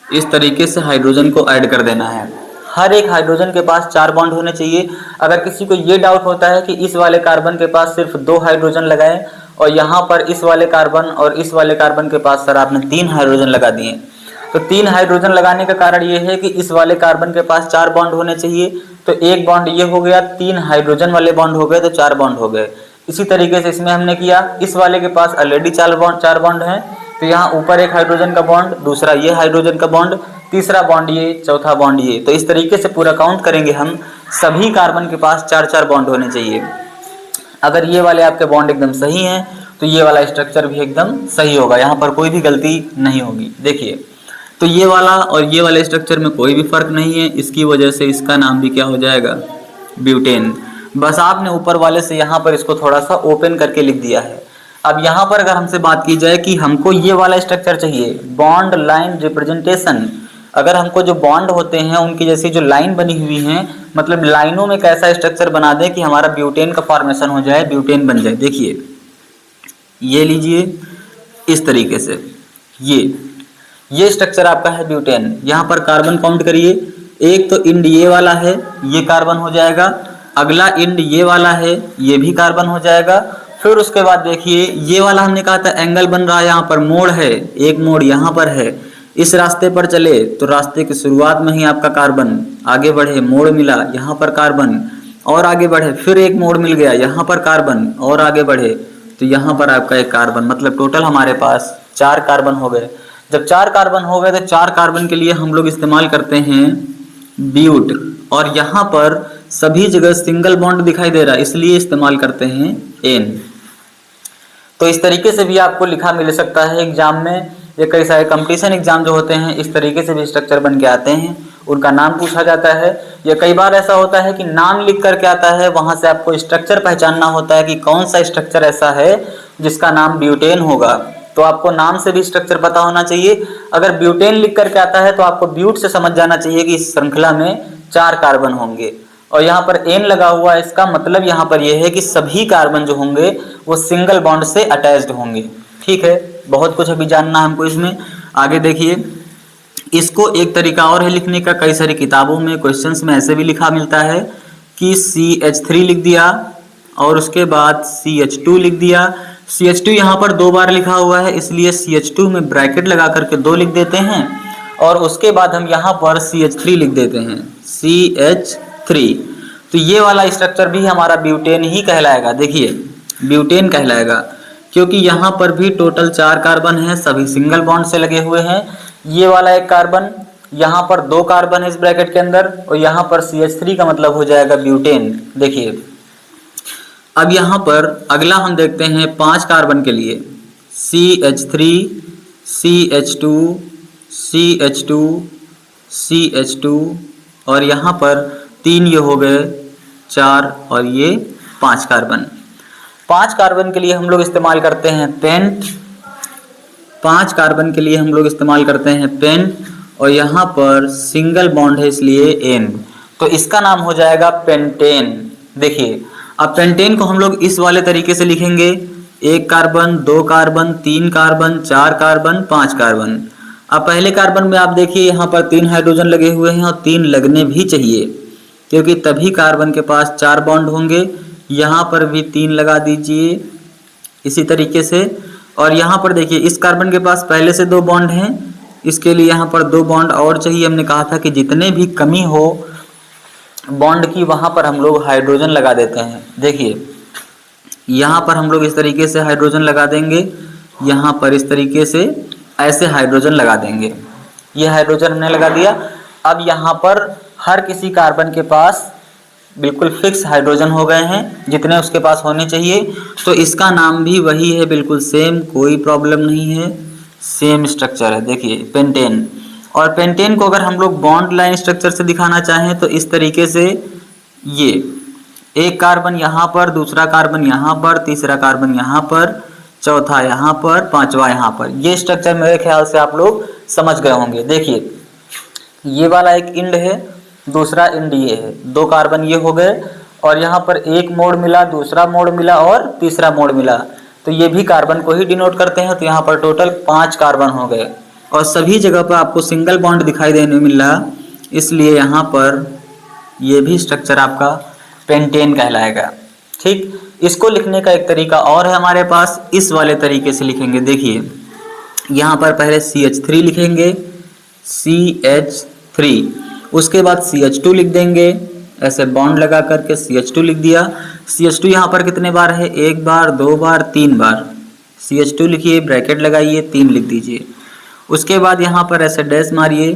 इस तरीके से हाइड्रोजन को ऐड कर देना है। हर एक हाइड्रोजन के पास 4 बॉन्ड होने चाहिए। अगर किसी को ये डाउट होता है कि इस वाले कार्बन के पास सिर्फ 2 हाइड्रोजन लगाएं, और यहाँ पर इस वाले कार्बन और इस वाले कार्बन के पास सर आपने 3 हाइड्रोजन लगा दिए, तो 3 हाइड्रोजन लगाने का कारण ये है कि इस वाले कार्बन के पास 4 बॉन्ड होने चाहिए। तो एक बॉन्ड ये हो गया, 3 हाइड्रोजन वाले बॉन्ड हो गए, तो 4 बॉन्ड हो गए। इसी तरीके से इसमें हमने किया, इस वाले के पास ऑलरेडी 4 बॉन्ड हैं, तो यहाँ ऊपर एक हाइड्रोजन का बॉन्ड, दूसरा ये हाइड्रोजन का बॉन्ड, तीसरा बॉन्ड ये, चौथा बॉन्ड ये। तो इस तरीके से पूरा काउंट करेंगे हम, सभी कार्बन के पास 4-4 बॉन्ड होने चाहिए। अगर ये वाले आपके बॉन्ड एकदम सही हैं तो ये वाला स्ट्रक्चर भी एकदम सही होगा, यहाँ पर कोई भी गलती नहीं होगी। देखिए, तो ये वाला और ये वाले स्ट्रक्चर में कोई भी फर्क नहीं है, इसकी वजह से इसका नाम भी क्या हो जाएगा, ब्यूटेन। बस आपने ऊपर वाले से यहाँ पर इसको थोड़ा सा ओपन करके लिख दिया है। अब यहाँ पर अगर हमसे बात की जाए कि हमको ये वाला स्ट्रक्चर चाहिए, बॉन्ड लाइन रिप्रेजेंटेशन, अगर हमको जो बॉन्ड होते हैं उनकी जैसी जो लाइन बनी हुई है, मतलब लाइनों में कैसा स्ट्रक्चर बना दें कि हमारा ब्यूटेन का फॉर्मेशन हो जाए, ब्यूटेन बन जाए। देखिए ये लीजिए इस तरीके से, ये स्ट्रक्चर आपका है ब्यूटेन। यहाँ पर कार्बन काउंट करिए, एक तो इंड ये वाला है, ये कार्बन हो जाएगा, अगला इंड ये वाला है, ये भी कार्बन हो जाएगा। फिर उसके बाद देखिए ये वाला हमने कहा था एंगल बन रहा है, यहाँ पर मोड़ है, एक मोड़ यहाँ पर है, इस रास्ते पर चले तो रास्ते की शुरुआत में ही आपका कार्बन आगे बढ़े, मोड़ मिला, यहाँ पर कार्बन और आगे बढ़े, फिर एक मोड़ मिल गया, यहाँ पर कार्बन और आगे बढ़े, तो यहाँ पर आपका एक कार्बन, मतलब टोटल हमारे पास 4 कार्बन हो गए। जब 4 कार्बन हो गए तो 4 कार्बन के लिए हम लोग इस्तेमाल करते हैं ब्यूट, और यहाँ पर सभी जगह सिंगल बॉन्ड दिखाई दे रहा है इसलिए इस्तेमाल करते हैं एन। तो इस तरीके से भी आपको लिखा मिल सकता है एग्जाम में, या कई सारे कंपटीशन एग्जाम जो होते हैं इस तरीके से भी स्ट्रक्चर बन के आते हैं, उनका नाम पूछा जाता है। या कई बार ऐसा होता है कि नाम लिख करके आता है, वहां से आपको स्ट्रक्चर पहचानना होता है कि कौन सा स्ट्रक्चर ऐसा है जिसका नाम ब्यूटेन होगा। तो आपको नाम से भी स्ट्रक्चर पता होना चाहिए। अगर ब्यूटेन लिख करके आता है तो आपको ब्यूट से समझ जाना चाहिए कि इस श्रृंखला में 4 कार्बन होंगे। और यहाँ पर एन लगा हुआ है, इसका मतलब यहाँ पर यह है कि सभी कार्बन जो होंगे वो सिंगल बॉन्ड से अटैच्ड होंगे। ठीक है, बहुत कुछ अभी जानना है हमको इसमें। आगे देखिए, इसको एक तरीका और है लिखने का, कई सारी किताबों में क्वेश्चंस में ऐसे भी लिखा मिलता है कि CH3 लिख दिया और उसके बाद CH2 लिख दिया। CH2 यहाँ पर 2 बार लिखा हुआ है इसलिए CH2 में ब्रैकेट लगा करके 2 लिख देते हैं, और उसके बाद हम यहाँ पर CH3 लिख देते हैं, CH3। तो ये वाला स्ट्रक्चर भी हमारा ब्यूटेन ही कहलाएगा। देखिए, ब्यूटेन कहलाएगा क्योंकि यहाँ पर भी टोटल 4 कार्बन हैं, सभी सिंगल बॉन्ड से लगे हुए हैं। ये वाला एक कार्बन, यहाँ पर 2 कार्बन है इस ब्रैकेट के अंदर, और यहाँ पर CH3 का मतलब हो जाएगा ब्यूटेन। देखिए, अब यहाँ पर अगला हम देखते हैं 5 कार्बन के लिए, CH3, CH2, CH2, CH2, और यहाँ पर 3 ये हो गए 4, और ये 5 कार्बन। 5 कार्बन के लिए हम लोग इस्तेमाल करते हैं पेंट, 5 कार्बन के लिए हम लोग इस्तेमाल करते हैं पेंट, और यहाँ पर सिंगल बॉन्ड है इसलिए एन, तो इसका नाम हो जाएगा पेंटेन। देखिए, अब पेंटेन को हम लोग इस वाले तरीके से लिखेंगे, 1 carbon, 2 carbon, 3 carbon, 4 carbon, 5 carbon. अब पहले कार्बन में आप देखिए यहाँ पर 3 हाइड्रोजन लगे हुए हैं, और 3 लगने भी चाहिए क्योंकि तभी कार्बन के पास 4 बॉन्ड होंगे। यहाँ पर भी 3 लगा दीजिए इसी तरीके से, और यहाँ पर देखिए इस कार्बन के पास पहले से 2 बॉन्ड हैं, इसके लिए यहाँ पर 2 बॉन्ड और चाहिए। हमने कहा था कि जितने भी कमी हो बॉन्ड की वहाँ पर हम लोग हाइड्रोजन लगा देते हैं। देखिए, यहाँ पर हम लोग इस तरीके से हाइड्रोजन लगा देंगे, यहाँ पर इस तरीके से ऐसे हाइड्रोजन लगा देंगे। ये हाइड्रोजन हमने लगा दिया। अब यहाँ पर हर किसी कार्बन के पास बिल्कुल फिक्स हाइड्रोजन हो गए हैं जितने उसके पास होने चाहिए, तो इसका नाम भी वही है, बिल्कुल सेम, कोई प्रॉब्लम नहीं है, सेम स्ट्रक्चर है। देखिए, पेंटेन। और पेंटेन को अगर हम लोग बॉन्ड लाइन स्ट्रक्चर से दिखाना चाहें तो इस तरीके से, ये 1 कार्बन यहाँ पर, दूसरा कार्बन यहाँ पर, तीसरा कार्बन यहाँ पर, चौथा यहाँ पर, 5वां यहाँ पर। ये स्ट्रक्चर मेरे ख्याल से आप लोग समझ गए होंगे। देखिए, ये वाला एक इंड है, दूसरा इंड ये है, 2 कार्बन ये हो गए, और यहाँ पर एक मोड़ मिला, दूसरा मोड़ मिला और तीसरा मोड़ मिला, तो ये भी कार्बन को ही डिनोट करते हैं। तो यहाँ पर टोटल 5 कार्बन हो गए, और सभी जगह पर आपको सिंगल बॉन्ड दिखाई देने मिल रहा, इसलिए यहाँ पर ये भी स्ट्रक्चर आपका पेंटेन कहलाएगा। ठीक, इसको लिखने का एक तरीका और है हमारे पास, इस वाले तरीके से लिखेंगे। देखिए, यहाँ पर पहले CH3 लिखेंगे, CH3, उसके बाद CH2 लिख देंगे, ऐसे बॉन्ड लगा करके CH2 लिख दिया। CH2 यहाँ पर कितने बार है, 1 बार, 2 बार, 3 बार। CH2 लिखिए, ब्रैकेट लगाइए, 3 लिख दीजिए। उसके बाद यहाँ पर ऐसे डैश मारिए,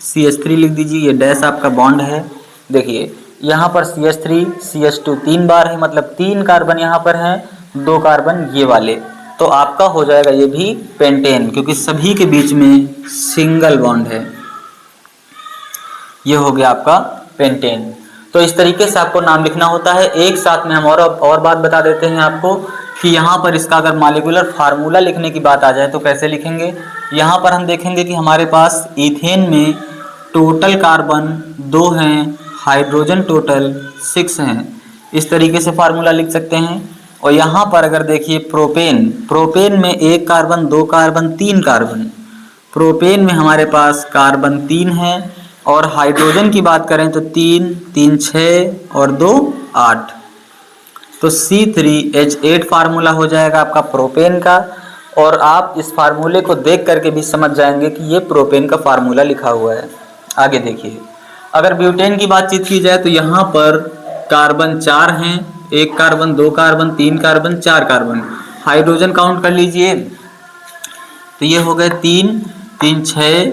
CH3 लिख दीजिए, ये डैश आपका बॉन्ड है। देखिए, यहाँ पर CH3, CH2 3 बार है, मतलब 3 कार्बन यहाँ पर हैं, 2 कार्बन ये वाले, तो आपका हो जाएगा ये भी पेंटेन, क्योंकि सभी के बीच में सिंगल बॉन्ड है। ये हो गया आपका पेंटेन। तो इस तरीके से आपको नाम लिखना होता है। एक साथ में हम और बात बता देते हैं आपको कि यहाँ पर इसका अगर मॉलिक्यूलर फार्मूला लिखने की बात आ जाए तो कैसे लिखेंगे। यहाँ पर हम देखेंगे कि हमारे पास इथेन में टोटल कार्बन 2 हैं, हाइड्रोजन टोटल 6 हैं, इस तरीके से फार्मूला लिख सकते हैं। और यहाँ पर अगर देखिए प्रोपेन में 1 कार्बन, 2 कार्बन, 3 कार्बन, प्रोपेन में हमारे पास कार्बन 3 है, और हाइड्रोजन की बात करें तो 3, 3 6 और 2 8, तो C3H8 फार्मूला हो जाएगा आपका प्रोपेन का। और आप इस फार्मूले को देख करके भी समझ जाएंगे कि ये प्रोपेन का फार्मूला लिखा हुआ है। आगे देखिए, अगर ब्यूटेन की बातचीत की जाए तो यहाँ पर कार्बन 4 हैं, 1 carbon, 2 carbon, 3 carbon, 4 carbon, hydrogen count कर लीजिए, तो ये हो गए 3 3 6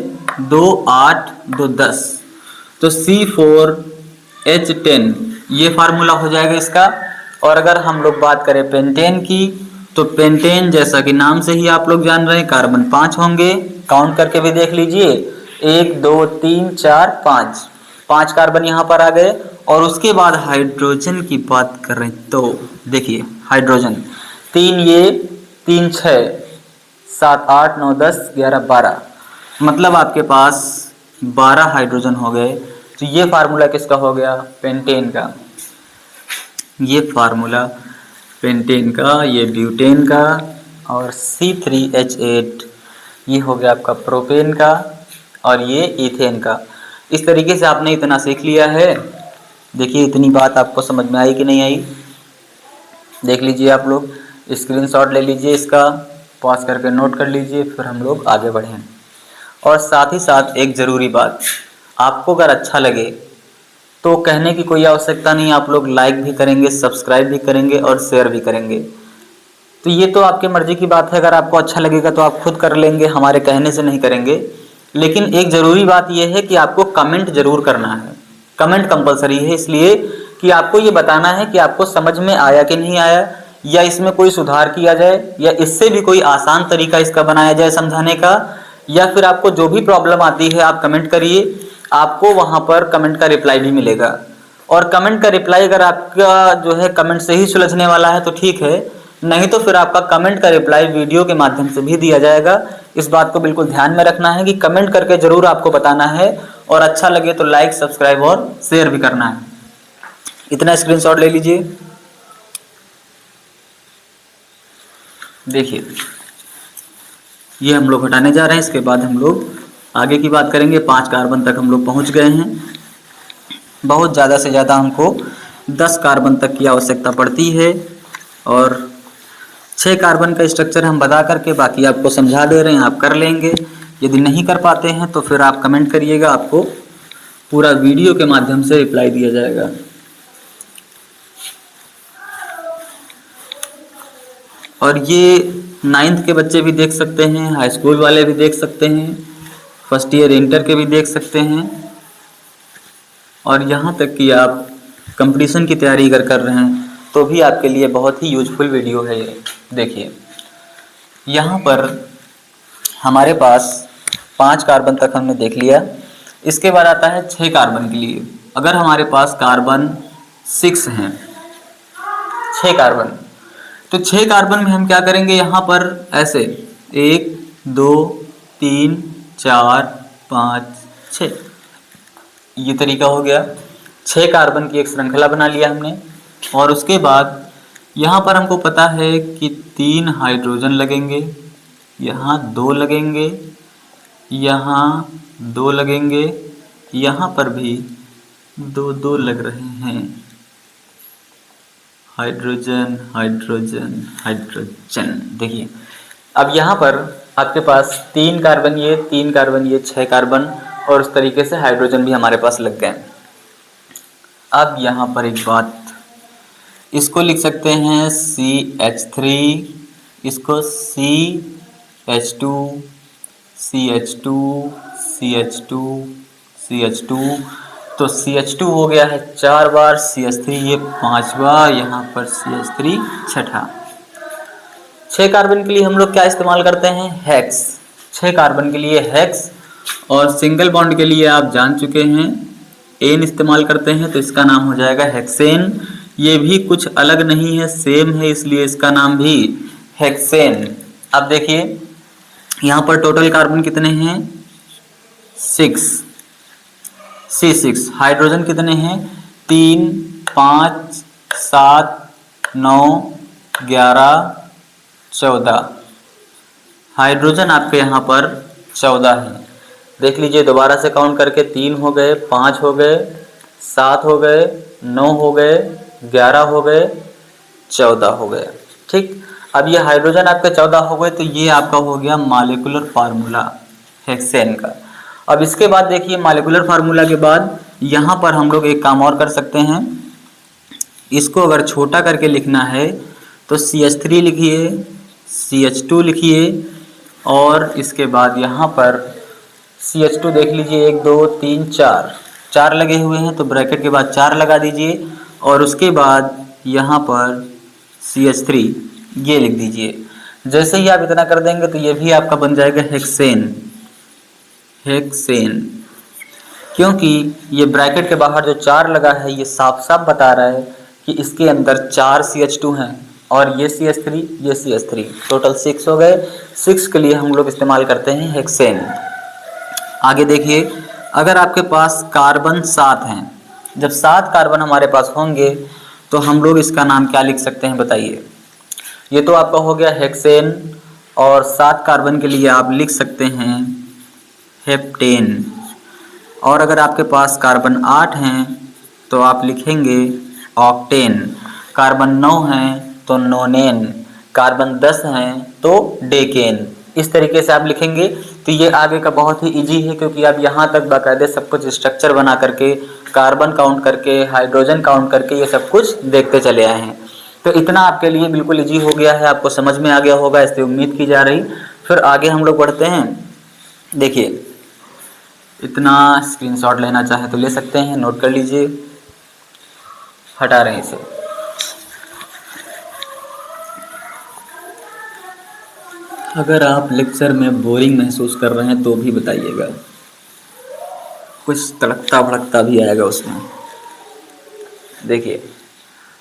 2 8 2 10, तो C4H10 ये फार्मूला हो जाएगा इसका। और अगर हम लोग बात करें पेंटेन की, तो पेंटेन जैसा कि नाम से ही आप लोग जान रहे हैं कार्बन 5 होंगे, काउंट करके भी देख लीजिए 1 2 3 4 5, 5 कार्बन यहाँ पर आ गए। और उसके बाद हाइड्रोजन की बात करें तो देखिए हाइड्रोजन 3 ये 3 6 7 8 9 10 11 12, मतलब आपके पास 12 हाइड्रोजन हो गए। तो ये फार्मूला किसका हो गया? पेंटेन का। ये फार्मूला पेंटेन का, ये ब्यूटेन का, और C3H8 ये हो गया आपका प्रोपेन का, और ये इथेन का। इस तरीके से आपने इतना सीख लिया है। देखिए इतनी बात आपको समझ में आई कि नहीं आई? देख लीजिए आप लोग, स्क्रीनशॉट ले लीजिए इसका, पॉज करके नोट कर लीजिए, फिर हम लोग आगे बढ़ें। और साथ ही साथ एक ज़रूरी बात, आपको अगर अच्छा लगे तो कहने की कोई आवश्यकता नहीं, आप लोग लाइक भी करेंगे, सब्सक्राइब भी करेंगे और शेयर भी करेंगे। तो ये तो आपके मर्जी की बात है, अगर आपको अच्छा लगेगा तो आप खुद कर लेंगे, हमारे कहने से नहीं करेंगे। लेकिन एक ज़रूरी बात यह है कि आपको कमेंट ज़रूर करना है, कमेंट कंपलसरी है, इसलिए कि आपको ये बताना है कि आपको समझ में आया कि नहीं आया, या इसमें कोई सुधार किया जाए, या इससे भी कोई आसान तरीका इसका बनाया जाए समझाने का। या फिर आपको जो भी प्रॉब्लम आती है आप कमेंट करिए, आपको वहाँ पर कमेंट का रिप्लाई भी मिलेगा। और कमेंट का रिप्लाई अगर आपका जो है कमेंट से ही सुलझने वाला है तो ठीक है, नहीं तो फिर आपका कमेंट का रिप्लाई वीडियो के माध्यम से भी दिया जाएगा। इस बात को बिल्कुल ध्यान में रखना है कि कमेंट करके ज़रूर आपको बताना है, और अच्छा लगे तो लाइक, सब्सक्राइब और शेयर भी करना है। इतना स्क्रीनशॉट ले लीजिए। देखिए ये हम लोग हटाने जा रहे हैं, इसके बाद हम लोग आगे की बात करेंगे। 5 कार्बन तक हम लोग पहुंच गए हैं। बहुत ज़्यादा से ज़्यादा हमको 10 कार्बन तक की आवश्यकता पड़ती है, और 6 कार्बन का स्ट्रक्चर हम बता करके बाकी आपको समझा दे रहे हैं, आप कर लेंगे। यदि नहीं कर पाते हैं तो फिर आप कमेंट करिएगा, आपको पूरा वीडियो के माध्यम से रिप्लाई दिया जाएगा। और ये 9th के बच्चे भी देख सकते हैं, हाई स्कूल वाले भी देख सकते हैं, फर्स्ट ईयर इंटर के भी देख सकते हैं, और यहाँ तक कि आप कंपटीशन की तैयारी अगर कर रहे हैं तो भी आपके लिए बहुत ही यूजफुल वीडियो है ये। देखिए यहाँ पर हमारे पास 5 कार्बन तक हमने देख लिया। इसके बाद आता है 6 कार्बन के लिए। अगर हमारे पास कार्बन 6 हैं, 6 कार्बन, तो 6 कार्बन में हम क्या करेंगे, यहाँ पर ऐसे 1 2 3 4 5 6, ये तरीका हो गया। 6 कार्बन की एक श्रृंखला बना लिया हमने। और उसके बाद यहाँ पर हमको पता है कि 3 हाइड्रोजन लगेंगे, यहाँ 2 लगेंगे, यहाँ 2 लगेंगे, यहाँ पर भी 2 2 लग रहे हैं। Hydrogen hydrogen hydrogen. देखिए अब यहाँ पर आपके पास 3 कार्बन ये, 3 कार्बन ये, 6 कार्बन, और उस तरीके से हाइड्रोजन भी हमारे पास लग गए। अब यहाँ पर एक बात, इसको लिख सकते हैं CH3, इसको CH2 CH2 CH2 CH2, तो CH2 हो गया है 4 बार, CH3 ये 5 बार, यहाँ पर CH3 छठा। 6 कार्बन के लिए हम लोग क्या इस्तेमाल करते हैं, हेक्स। 6 कार्बन के लिए हेक्स, और सिंगल बॉन्ड के लिए आप जान चुके हैं एन इस्तेमाल करते हैं, तो इसका नाम हो जाएगा हेक्सेन। ये भी कुछ अलग नहीं है, सेम है, इसलिए इसका नाम भी हेक्सेन। अब देखिए यहाँ पर टोटल कार्बन कितने हैं, 6, C6। हाइड्रोजन कितने हैं, 3 5 7 9 11 14। हाइड्रोजन आपके यहाँ पर 14 है। देख लीजिए दोबारा से काउंट करके, 3 हो गए, 5 हो गए, 7 हो गए, 9 हो गए, 11 हो गए, 14 हो गए। ठीक, अब ये हाइड्रोजन आपके 14 हो गए, तो ये आपका हो गया मॉलिक्यूलर फार्मूला हेक्सेन का। अब इसके बाद देखिए मॉलिक्यूलर फार्मूला के बाद यहाँ पर हम लोग एक काम और कर सकते हैं। इसको अगर छोटा करके लिखना है तो CH3 लिखिए, CH2 लिखिए और इसके बाद यहाँ पर CH2 देख लीजिए 1 2 3 4 लगे हुए हैं, तो ब्रैकेट के बाद 4 लगा दीजिए और उसके बाद यहाँ पर CH3 ये लिख दीजिए। जैसे ही आप इतना कर देंगे तो ये भी आपका बन जाएगा हेक्सेन। क्योंकि ये ब्रैकेट के बाहर जो 4 लगा है ये साफ साफ बता रहा है कि इसके अंदर 4 CH2 हैं और ये CH3 ये CH3, टोटल 6 हो गए। 6 के लिए हम लोग इस्तेमाल करते हैं हेक्सेन। आगे देखिए, अगर आपके पास कार्बन 7 हैं, जब 7 कार्बन हमारे पास होंगे तो हम लोग इसका नाम क्या लिख सकते हैं बताइए। ये तो आपका हो गया हेक्सेन और 7 कार्बन के लिए आप लिख सकते हैं हेप्टेन। और अगर आपके पास कार्बन 8 हैं तो आप लिखेंगे ऑक्टेन, कार्बन 9 हैं तो नोनेन, कार्बन 10 हैं तो डेकेन। इस तरीके से आप लिखेंगे तो ये आगे का बहुत ही इजी है, क्योंकि आप यहाँ तक बाकायदे सब कुछ स्ट्रक्चर बना करके, कार्बन काउंट करके, हाइड्रोजन काउंट करके ये सब कुछ देखते चले आए हैं। तो इतना आपके लिए बिल्कुल इजी हो गया है, आपको समझ में आ गया होगा, इससे उम्मीद की जा रही। फिर आगे हम लोग बढ़ते हैं। देखिए, इतना स्क्रीनशॉट लेना चाहे तो ले सकते हैं, नोट कर लीजिए, हटा रहे हैं इसे। अगर आप लेक्चर में बोरिंग महसूस कर रहे हैं तो भी बताइएगा, कुछ तड़कता भड़कता भी आएगा उसमें। देखिए,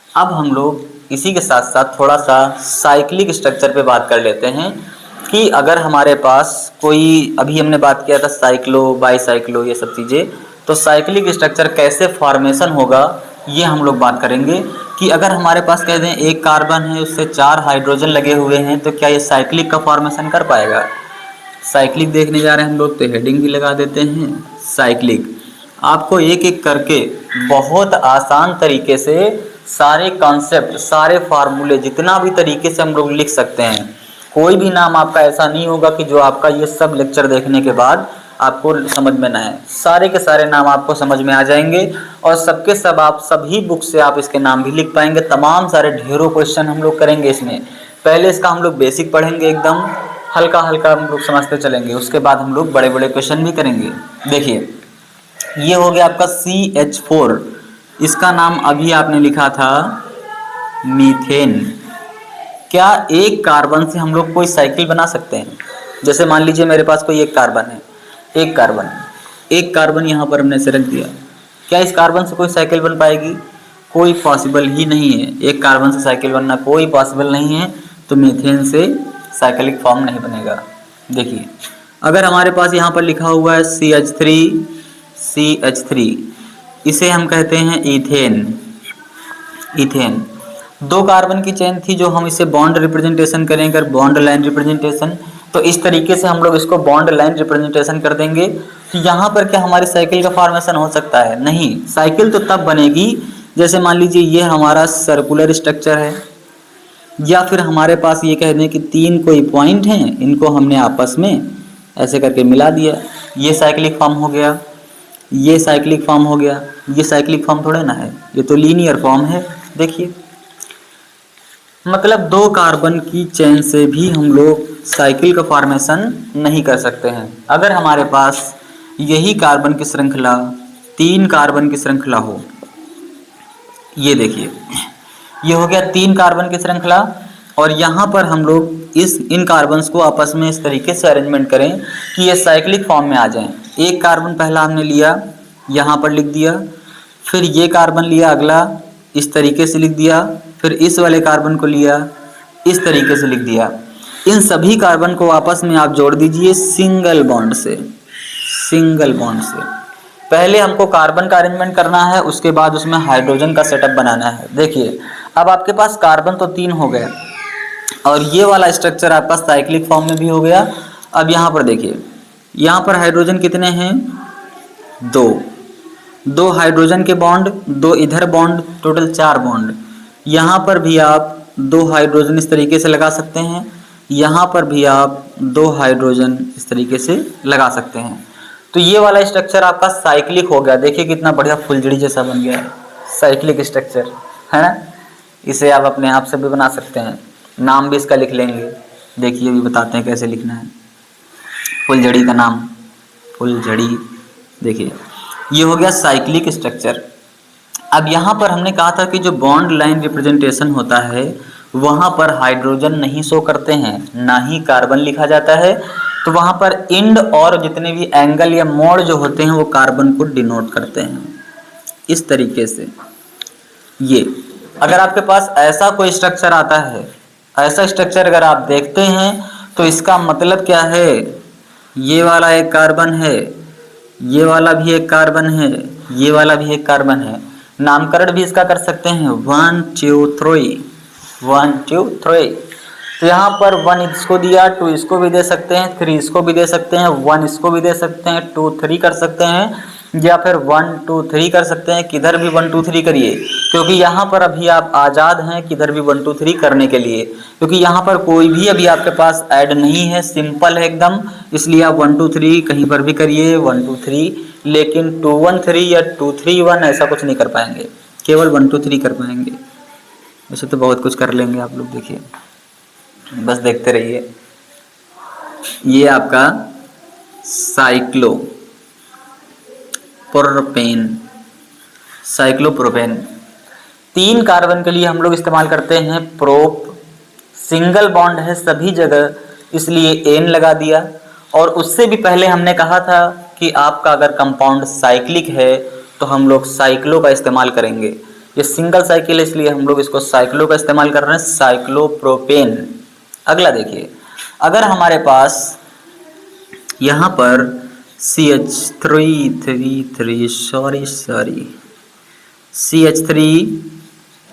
अब हम लोग इसी के साथ साथ थोड़ा सा साइक्लिक स्ट्रक्चर पे बात कर लेते हैं कि अगर हमारे पास कोई, अभी हमने बात किया था साइक्लो बाईसाइक्लो ये सब चीज़ें, तो साइक्लिक स्ट्रक्चर कैसे फॉर्मेशन होगा ये हम लोग बात करेंगे। कि अगर हमारे पास कह दें एक कार्बन है, उससे 4 हाइड्रोजन लगे हुए हैं, तो क्या ये साइक्लिक का फॉर्मेशन कर पाएगा। साइक्लिक देखने जा रहे हैं हम लोग, तो हेडिंग भी लगा देते हैं साइक्लिक। आपको एक एक करके बहुत आसान तरीके से सारे कॉन्सेप्ट, सारे फार्मूले, जितना भी तरीके से हम लोग लिख सकते हैं, कोई भी नाम आपका ऐसा नहीं होगा कि जो आपका ये सब लेक्चर देखने के बाद आपको समझ में ना आए। सारे के सारे नाम आपको समझ में आ जाएंगे और सबके सब आप सभी बुक से आप इसके नाम भी लिख पाएंगे। तमाम सारे ढेरों क्वेश्चन हम लोग करेंगे इसमें। पहले इसका हम लोग बेसिक पढ़ेंगे, एकदम हल्का हल्का हम लोग समझते चलेंगे, उसके बाद हम लोग बड़े बड़े क्वेश्चन भी करेंगे। देखिए, ये हो गया आपका CH4, इसका नाम अभी आपने लिखा था मीथेन। क्या एक कार्बन से हम लोग कोई साइकिल बना सकते हैं। जैसे मान लीजिए मेरे पास कोई एक कार्बन है, एक कार्बन यहाँ पर हमने से रख दिया, क्या इस कार्बन से कोई साइकिल बन पाएगी। कोई पॉसिबल ही नहीं है, एक कार्बन से साइकिल बनना कोई पॉसिबल नहीं है, तो मीथेन से साइकिलिक फॉर्म नहीं बनेगा। देखिए, अगर हमारे पास यहाँ पर लिखा हुआ है CH3, इसे हम कहते हैं इथेन। 2 कार्बन की चेन थी, जो हम इसे बॉन्ड रिप्रेजेंटेशन करेंगे, अगर बॉन्ड लाइन रिप्रेजेंटेशन, तो इस तरीके से हम लोग इसको बॉन्ड लाइन रिप्रेजेंटेशन कर देंगे। तो यहाँ पर क्या हमारी साइकिल का फॉर्मेशन हो सकता है। नहीं, साइकिल तो तब बनेगी जैसे मान लीजिए ये हमारा सर्कुलर स्ट्रक्चर है, या फिर हमारे पास ये कह दें कि 3 कोई पॉइंट हैं, इनको हमने आपस में ऐसे करके मिला दिया, ये साइक्लिक फॉर्म हो गया, ये साइक्लिक फॉर्म हो गया। ये साइक्लिक फॉर्म थोड़े ना है, ये तो लीनियर फॉर्म है। देखिए, मतलब 2 कार्बन की चेन से भी हम लोग साइकिल का फॉर्मेशन नहीं कर सकते हैं। अगर हमारे पास यही कार्बन की श्रृंखला 3 कार्बन की श्रृंखला हो, ये देखिए, ये हो गया 3 कार्बन की श्रृंखला, और यहाँ पर हम लोग इन कार्बन्स को आपस में इस तरीके से अरेंजमेंट करें कि ये साइक्लिक फॉर्म में आ जाएं। एक कार्बन पहला हमने लिया, यहाँ पर लिख दिया, फिर ये कार्बन लिया अगला, इस तरीके से लिख दिया, फिर इस वाले कार्बन को लिया, इस तरीके से लिख दिया। इन सभी कार्बन को आपस में आप जोड़ दीजिए सिंगल बॉन्ड से। पहले हमको कार्बन का अरेंजमेंट करना है, उसके बाद उसमें हाइड्रोजन का सेटअप बनाना है। देखिए, अब आपके पास कार्बन तो 3 हो गए और ये वाला स्ट्रक्चर आपका साइक्लिक फॉर्म में भी हो गया। अब यहाँ पर देखिए, यहाँ पर हाइड्रोजन कितने हैं, 2 हाइड्रोजन के बॉन्ड, 2 इधर बॉन्ड, टोटल 4 बॉन्ड। यहाँ पर भी आप 2 हाइड्रोजन इस तरीके से लगा सकते हैं, यहाँ पर भी आप 2 हाइड्रोजन इस तरीके से लगा सकते हैं। तो ये वाला स्ट्रक्चर आपका साइक्लिक हो गया। देखिए कितना बढ़िया फुलझड़ी जैसा बन गया है, साइक्लिक स्ट्रक्चर है ना। इसे आप अपने आप से भी बना सकते हैं, नाम भी इसका लिख लेंगे, देखिए अभी बताते हैं कैसे लिखना है। फुलझड़ी का नाम, फुलझड़ी। देखिए ये हो गया साइक्लिक स्ट्रक्चर। अब यहाँ पर हमने कहा था कि जो बॉन्ड लाइन रिप्रेजेंटेशन होता है वहाँ पर हाइड्रोजन नहीं शो करते हैं, ना ही कार्बन लिखा जाता है। तो वहाँ पर इंड और जितने भी एंगल या मोड़ जो होते हैं वो कार्बन को डिनोट करते हैं इस तरीके से। ये अगर आपके पास ऐसा कोई स्ट्रक्चर आता है, ऐसा स्ट्रक्चर अगर आप देखते हैं तो इसका मतलब क्या है, ये वाला एक कार्बन है, ये वाला भी एक कार्बन है, ये वाला भी एक कार्बन है। नामकरण भी इसका कर सकते हैं 1 2 3, 1 2 3। तो यहाँ पर 1 इसको दिया, 2 इसको भी दे सकते हैं, 3 इसको भी दे सकते हैं, 1 इसको भी दे सकते हैं, 2 3 कर सकते हैं, या फिर 1 2 3 कर सकते हैं। किधर भी 1 2 3 करिए, क्योंकि यहाँ पर अभी आप आज़ाद हैं किधर भी 1 2 3 करने के लिए, क्योंकि यहाँ पर कोई भी अभी आपके पास ऐड नहीं है, सिंपल है एकदम। इसलिए आप 1 2 3 कहीं पर भी करिए 1 2 3, लेकिन 2 1 3 या 2 3 1 ऐसा कुछ नहीं कर पाएंगे, केवल 1 2 3 कर पाएंगे। वैसे तो बहुत कुछ कर लेंगे आप लोग, देखिए बस देखते रहिए। ये आपका साइक्लोप्रोपेन, साइक्लोप्रोपेन 3 कार्बन के लिए हम लोग इस्तेमाल करते हैं प्रोप। सिंगल बॉन्ड है सभी जगह, इसलिए एन लगा दिया। और उससे भी पहले हमने कहा था कि आपका अगर कंपाउंड साइक्लिक है तो हम लोग साइक्लो का इस्तेमाल करेंगे। ये सिंगल साइकिल है इसलिए हम लोग इसको साइक्लो का इस्तेमाल कर रहे हैं, साइक्लोप्रोपेन। अगला देखिए, अगर हमारे पास यहाँ पर CH3 sorry CH3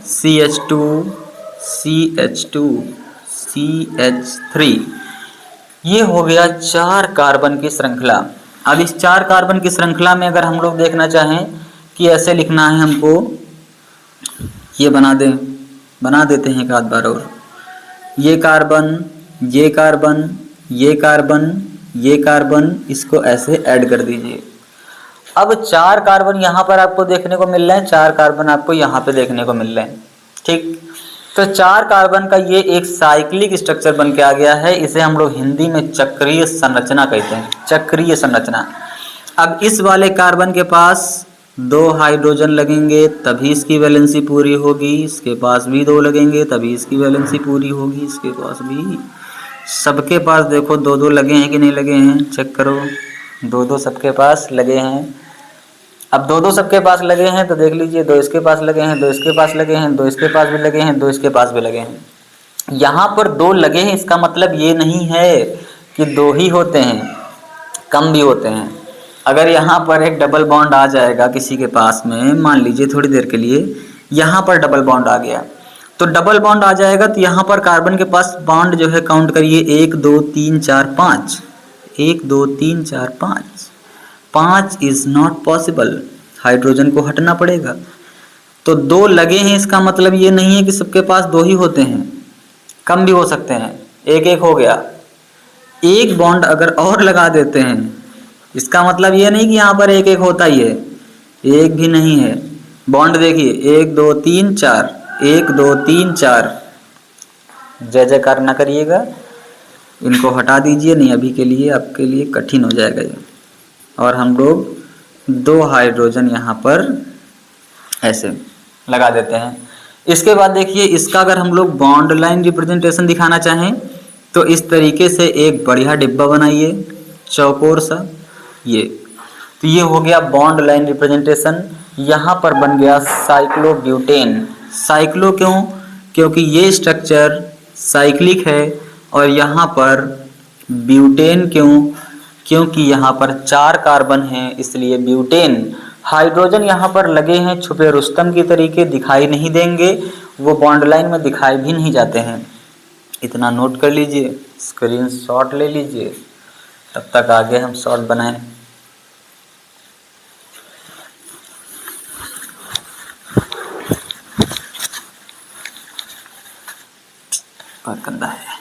CH2 CH2 CH3, ये हो गया 4 कार्बन की श्रृंखला। अब इस 4 कार्बन की श्रृंखला में अगर हम लोग देखना चाहें कि ऐसे लिखना है हमको, ये बना देते हैं एक आध बार और। ये कार्बन, ये कार्बन, ये कार्बन, ये कार्बन, इसको ऐसे ऐड कर दीजिए। अब 4 कार्बन यहाँ पर आपको देखने को मिल रहे हैं, 4 कार्बन आपको यहाँ पे देखने को मिल रहे हैं, ठीक। तो 4 कार्बन का ये एक साइक्लिक स्ट्रक्चर बन के आ गया है। इसे हम लोग हिंदी में चक्रीय संरचना कहते हैं, चक्रीय संरचना। अब इस वाले कार्बन के पास 2 हाइड्रोजन लगेंगे तभी इसकी वैलेंसी पूरी होगी, इसके पास भी 2 लगेंगे तभी इसकी वैलेंसी पूरी होगी, इसके पास भी। सबके पास देखो 2-2 लगे हैं कि नहीं लगे हैं, चेक करो, 2-2 सबके पास लगे हैं। अब 2-2 सबके पास लगे हैं तो देख लीजिए, 2 इसके पास लगे हैं, 2 इसके पास लगे हैं, 2 इसके पास भी लगे हैं, 2 इसके पास भी लगे हैं। यहाँ पर 2 लगे हैं, इसका मतलब ये नहीं है कि 2 ही होते हैं, कम भी होते हैं। अगर यहाँ पर एक डबल बॉन्ड आ जाएगा किसी के पास में, मान लीजिए थोड़ी देर के लिए यहाँ पर डबल बॉन्ड आ गया, तो डबल बॉन्ड आ जाएगा तो यहाँ पर कार्बन के पास बॉन्ड जो है काउंट करिए 1 2 3 4 5, 1 2 3 4 5 इज नॉट पॉसिबल, हाइड्रोजन को हटना पड़ेगा। तो 2 लगे हैं, इसका मतलब ये नहीं है कि सबके पास 2 ही होते हैं, कम भी हो सकते हैं, 1-1 हो गया। एक बॉन्ड अगर और लगा देते हैं, इसका मतलब ये नहीं कि यहाँ पर 1-1 होता ही है, एक भी नहीं है। बॉन्ड देखिए 1 2 3 4, 1 2 3 4, जय जयकार ना करिएगा, इनको हटा दीजिए, नहीं अभी के लिए आपके लिए कठिन हो जाएगा ये। और हम लोग 2 हाइड्रोजन यहाँ पर ऐसे लगा देते हैं। इसके बाद देखिए, इसका अगर हम लोग बॉन्ड लाइन रिप्रेजेंटेशन दिखाना चाहें तो इस तरीके से एक बढ़िया डिब्बा बनाइए चौकोर सा, ये तो ये हो गया बॉन्ड लाइन रिप्रेजेंटेशन। यहाँ पर बन गया साइक्लोब्यूटेन। साइक्लो क्यों? क्योंकि ये स्ट्रक्चर साइक्लिक है। और यहाँ पर ब्यूटेन क्यों? क्योंकि यहाँ पर 4 कार्बन हैं, इसलिए ब्यूटेन। हाइड्रोजन यहाँ पर लगे हैं छुपे रुस्तम की तरीके, दिखाई नहीं देंगे, वो बॉन्ड लाइन में दिखाई भी नहीं जाते हैं। इतना नोट कर लीजिए, स्क्रीन शॉट ले लीजिए, तब तक आगे हम शॉट बनाएं। बहुत गंदा है।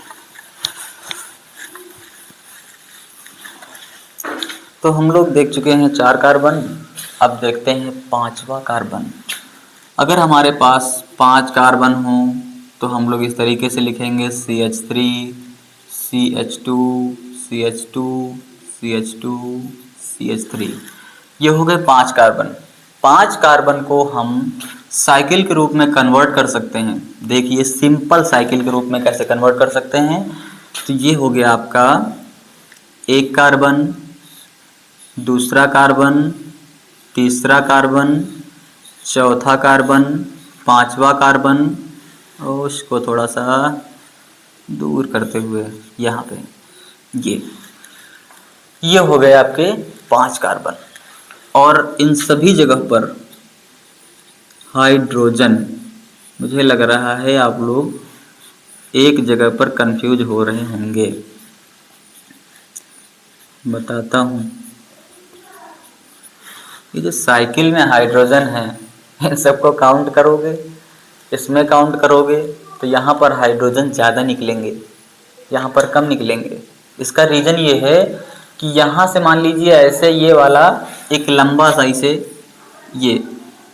तो हम लोग देख चुके हैं 4 कार्बन, अब देखते हैं 5वां कार्बन। अगर हमारे पास 5 कार्बन हो तो हम लोग इस तरीके से लिखेंगे CH3 CH2 CH2 CH2 CH3। ये हो गए 5 कार्बन। 5 कार्बन को हम साइकिल के रूप में कन्वर्ट कर सकते हैं। देखिए सिंपल साइकिल के रूप में कैसे कन्वर्ट कर सकते हैं। तो ये हो गया आपका एक कार्बन, दूसरा कार्बन, तीसरा कार्बन, चौथा कार्बन, पांचवा कार्बन, और उसको थोड़ा सा दूर करते हुए यहाँ पे ये हो गए आपके 5 कार्बन। और इन सभी जगह पर हाइड्रोजन, मुझे लग रहा है आप लोग एक जगह पर कंफ्यूज हो रहे होंगे, बताता हूँ। ये जो साइकिल में हाइड्रोजन है, इन सबको काउंट करोगे, इसमें काउंट करोगे तो यहाँ पर हाइड्रोजन ज़्यादा निकलेंगे, यहाँ पर कम निकलेंगे। इसका रीज़न ये है कि यहाँ से मान लीजिए ऐसे ये वाला एक लंबा सा इसे ये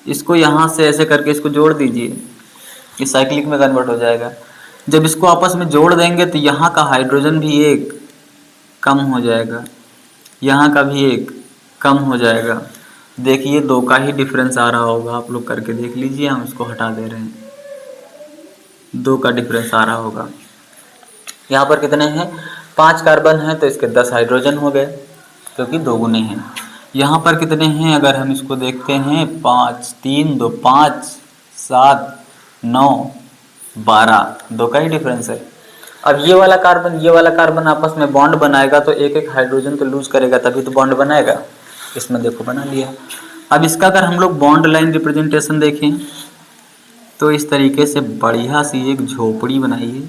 इसको यहाँ से ऐसे करके इसको जोड़ दीजिए, ये साइक्लिक में कन्वर्ट हो जाएगा। जब इसको आपस में जोड़ देंगे तो यहाँ का हाइड्रोजन भी एक कम हो जाएगा, यहाँ का भी एक कम हो जाएगा। देखिए 2 का ही डिफरेंस आ रहा होगा, आप लोग करके देख लीजिए, हम इसको हटा दे रहे हैं, 2 का डिफरेंस आ रहा होगा। यहाँ पर कितने हैं, 5 कार्बन हैं तो इसके 10 हाइड्रोजन हो गए क्योंकि 2 गुने हैं। यहाँ पर कितने हैं, अगर हम इसको देखते हैं 5 3 2 5 7 9 12, 2 का ही डिफरेंस है। अब ये वाला कार्बन आपस में बॉन्ड बनाएगा तो एक एक हाइड्रोजन तो लूज करेगा, तभी तो बॉन्ड बनाएगा। इसमें देखो बना लिया। अब इसका अगर हम लोग बॉन्ड लाइन रिप्रेजेंटेशन देखें तो इस तरीके से बढ़िया सी एक झोपड़ी बनाइए,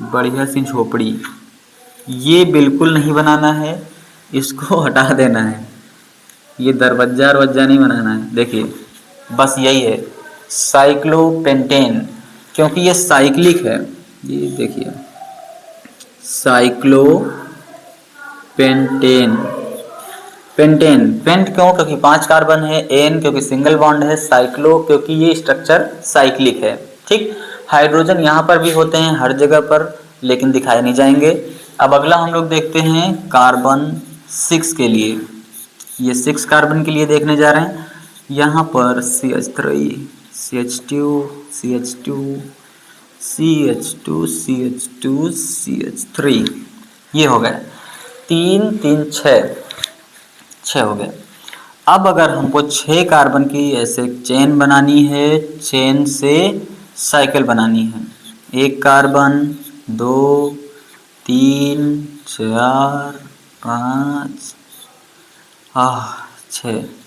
बढ़िया सी झोपड़ी। ये बिल्कुल नहीं बनाना है, इसको हटा देना है, ये दरवाजा नहीं बनाना है। देखिए बस यही है साइक्लोपेंटेन, क्योंकि ये साइक्लिक है। ये देखिए साइक्लोपेंटेन, पेंट क्यों, क्योंकि 5 कार्बन है, एन क्योंकि सिंगल बॉन्ड है, साइक्लो क्योंकि ये स्ट्रक्चर साइक्लिक है। ठीक, हाइड्रोजन यहाँ पर भी होते हैं हर जगह पर, लेकिन दिखाए नहीं जाएंगे। अब अगला हम लोग देखते हैं कार्बन 6 के लिए। ये 6 कार्बन के लिए देखने जा रहे हैं। यहाँ पर CH3 CH2 CH2 CH2 CH2 CH3, ये हो गए 3 3 6 हो गए। अब अगर हमको 6 कार्बन की ऐसे चेन बनानी है, चेन से साइकिल बनानी है, 1 कार्बन 2 3 4 5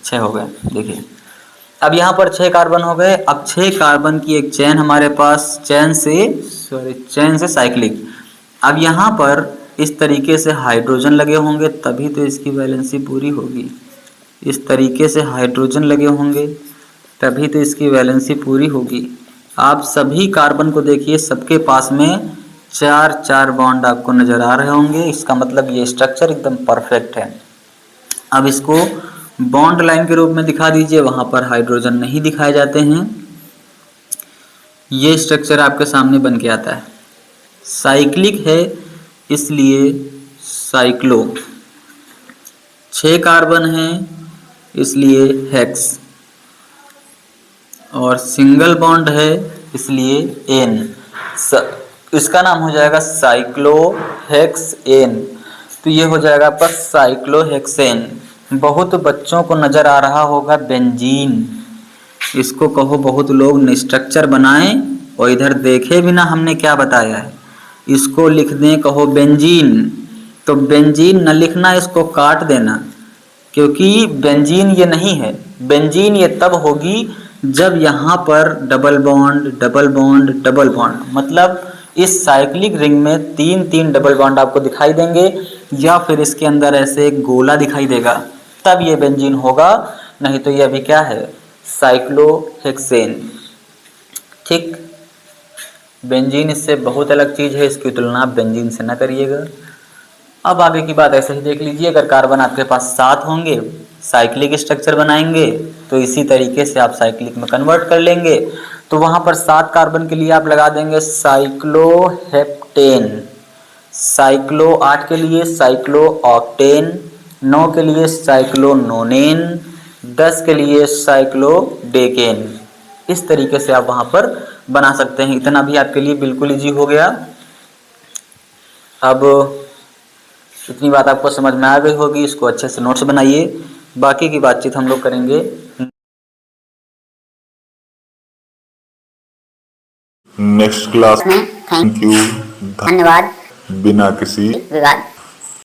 6 हो गए। देखिए अब यहाँ पर 6 कार्बन हो गए। अब 6 कार्बन की एक चेन हमारे पास, चेन से साइक्लिक। अब यहाँ पर इस तरीके से हाइड्रोजन लगे होंगे तभी तो इसकी वैलेंसी पूरी होगी। इस तरीके से हाइड्रोजन लगे होंगे तभी तो इसकी वैलेंसी पूरी होगी। आप सभी कार्बन को देखिए, सबके पास में 4 बॉन्ड आपको नज़र आ रहे होंगे। इसका मतलब ये स्ट्रक्चर एकदम परफेक्ट है। अब इसको बॉन्ड लाइन के रूप में दिखा दीजिए, वहाँ पर हाइड्रोजन नहीं दिखाए जाते हैं। ये स्ट्रक्चर आपके सामने बन के आता है। साइक्लिक है इसलिए साइक्लो, 6 कार्बन है इसलिए हेक्स, और सिंगल बॉन्ड है इसलिए एन। इसका नाम हो जाएगा साइक्लोहेक्सेन। तो ये हो जाएगा आपका साइक्लोहेक्सेन। बहुत बच्चों को नज़र आ रहा होगा बेंजीन, इसको कहो बहुत लोग स्ट्रक्चर बनाएं और इधर देखे बिना हमने क्या बताया है, इसको लिख दें कहो बेंजीन। तो बेंजीन न लिखना, इसको काट देना, क्योंकि बेंजीन ये नहीं है। बेंजीन ये तब होगी जब यहाँ पर double bond double bond double bond, मतलब इस साइक्लिक रिंग में 3 डबल बॉन्ड आपको दिखाई देंगे, या फिर इसके अंदर ऐसे एक गोला दिखाई देगा, तब ये बेंजीन होगा। नहीं तो ये अभी क्या है, साइक्लोहेक्सेन। ठीक, बेंजीन इससे बहुत अलग चीज़ है, इसकी तुलना आप बेंजीन से ना करिएगा। अब आगे की बात ऐसे ही देख लीजिए। अगर कार्बन आपके पास 7 होंगे, साइक्लिक स्ट्रक्चर बनाएंगे, तो इसी तरीके से आप साइक्लिक में कन्वर्ट कर लेंगे। तो वहाँ पर 7 कार्बन के लिए आप लगा देंगे साइक्लोहेप्टेन। साइक्लो 8 के लिए साइक्लो ऑक्टेन, 9 के लिए साइक्लोनोनेन, 10 के लिए साइक्लोडेकेन। इस तरीके से आप वहाँ पर बना सकते हैं। इतना भी आपके लिए बिल्कुल इजी हो गया। अब इतनी बात आपको समझ में आ गई होगी, इसको अच्छे से नोट्स बनाइए। बाकी की बातचीत हम लोग करेंगे नेक्स्ट क्लास में। थैंक यू, धन्यवाद। बिना किसी विवाद।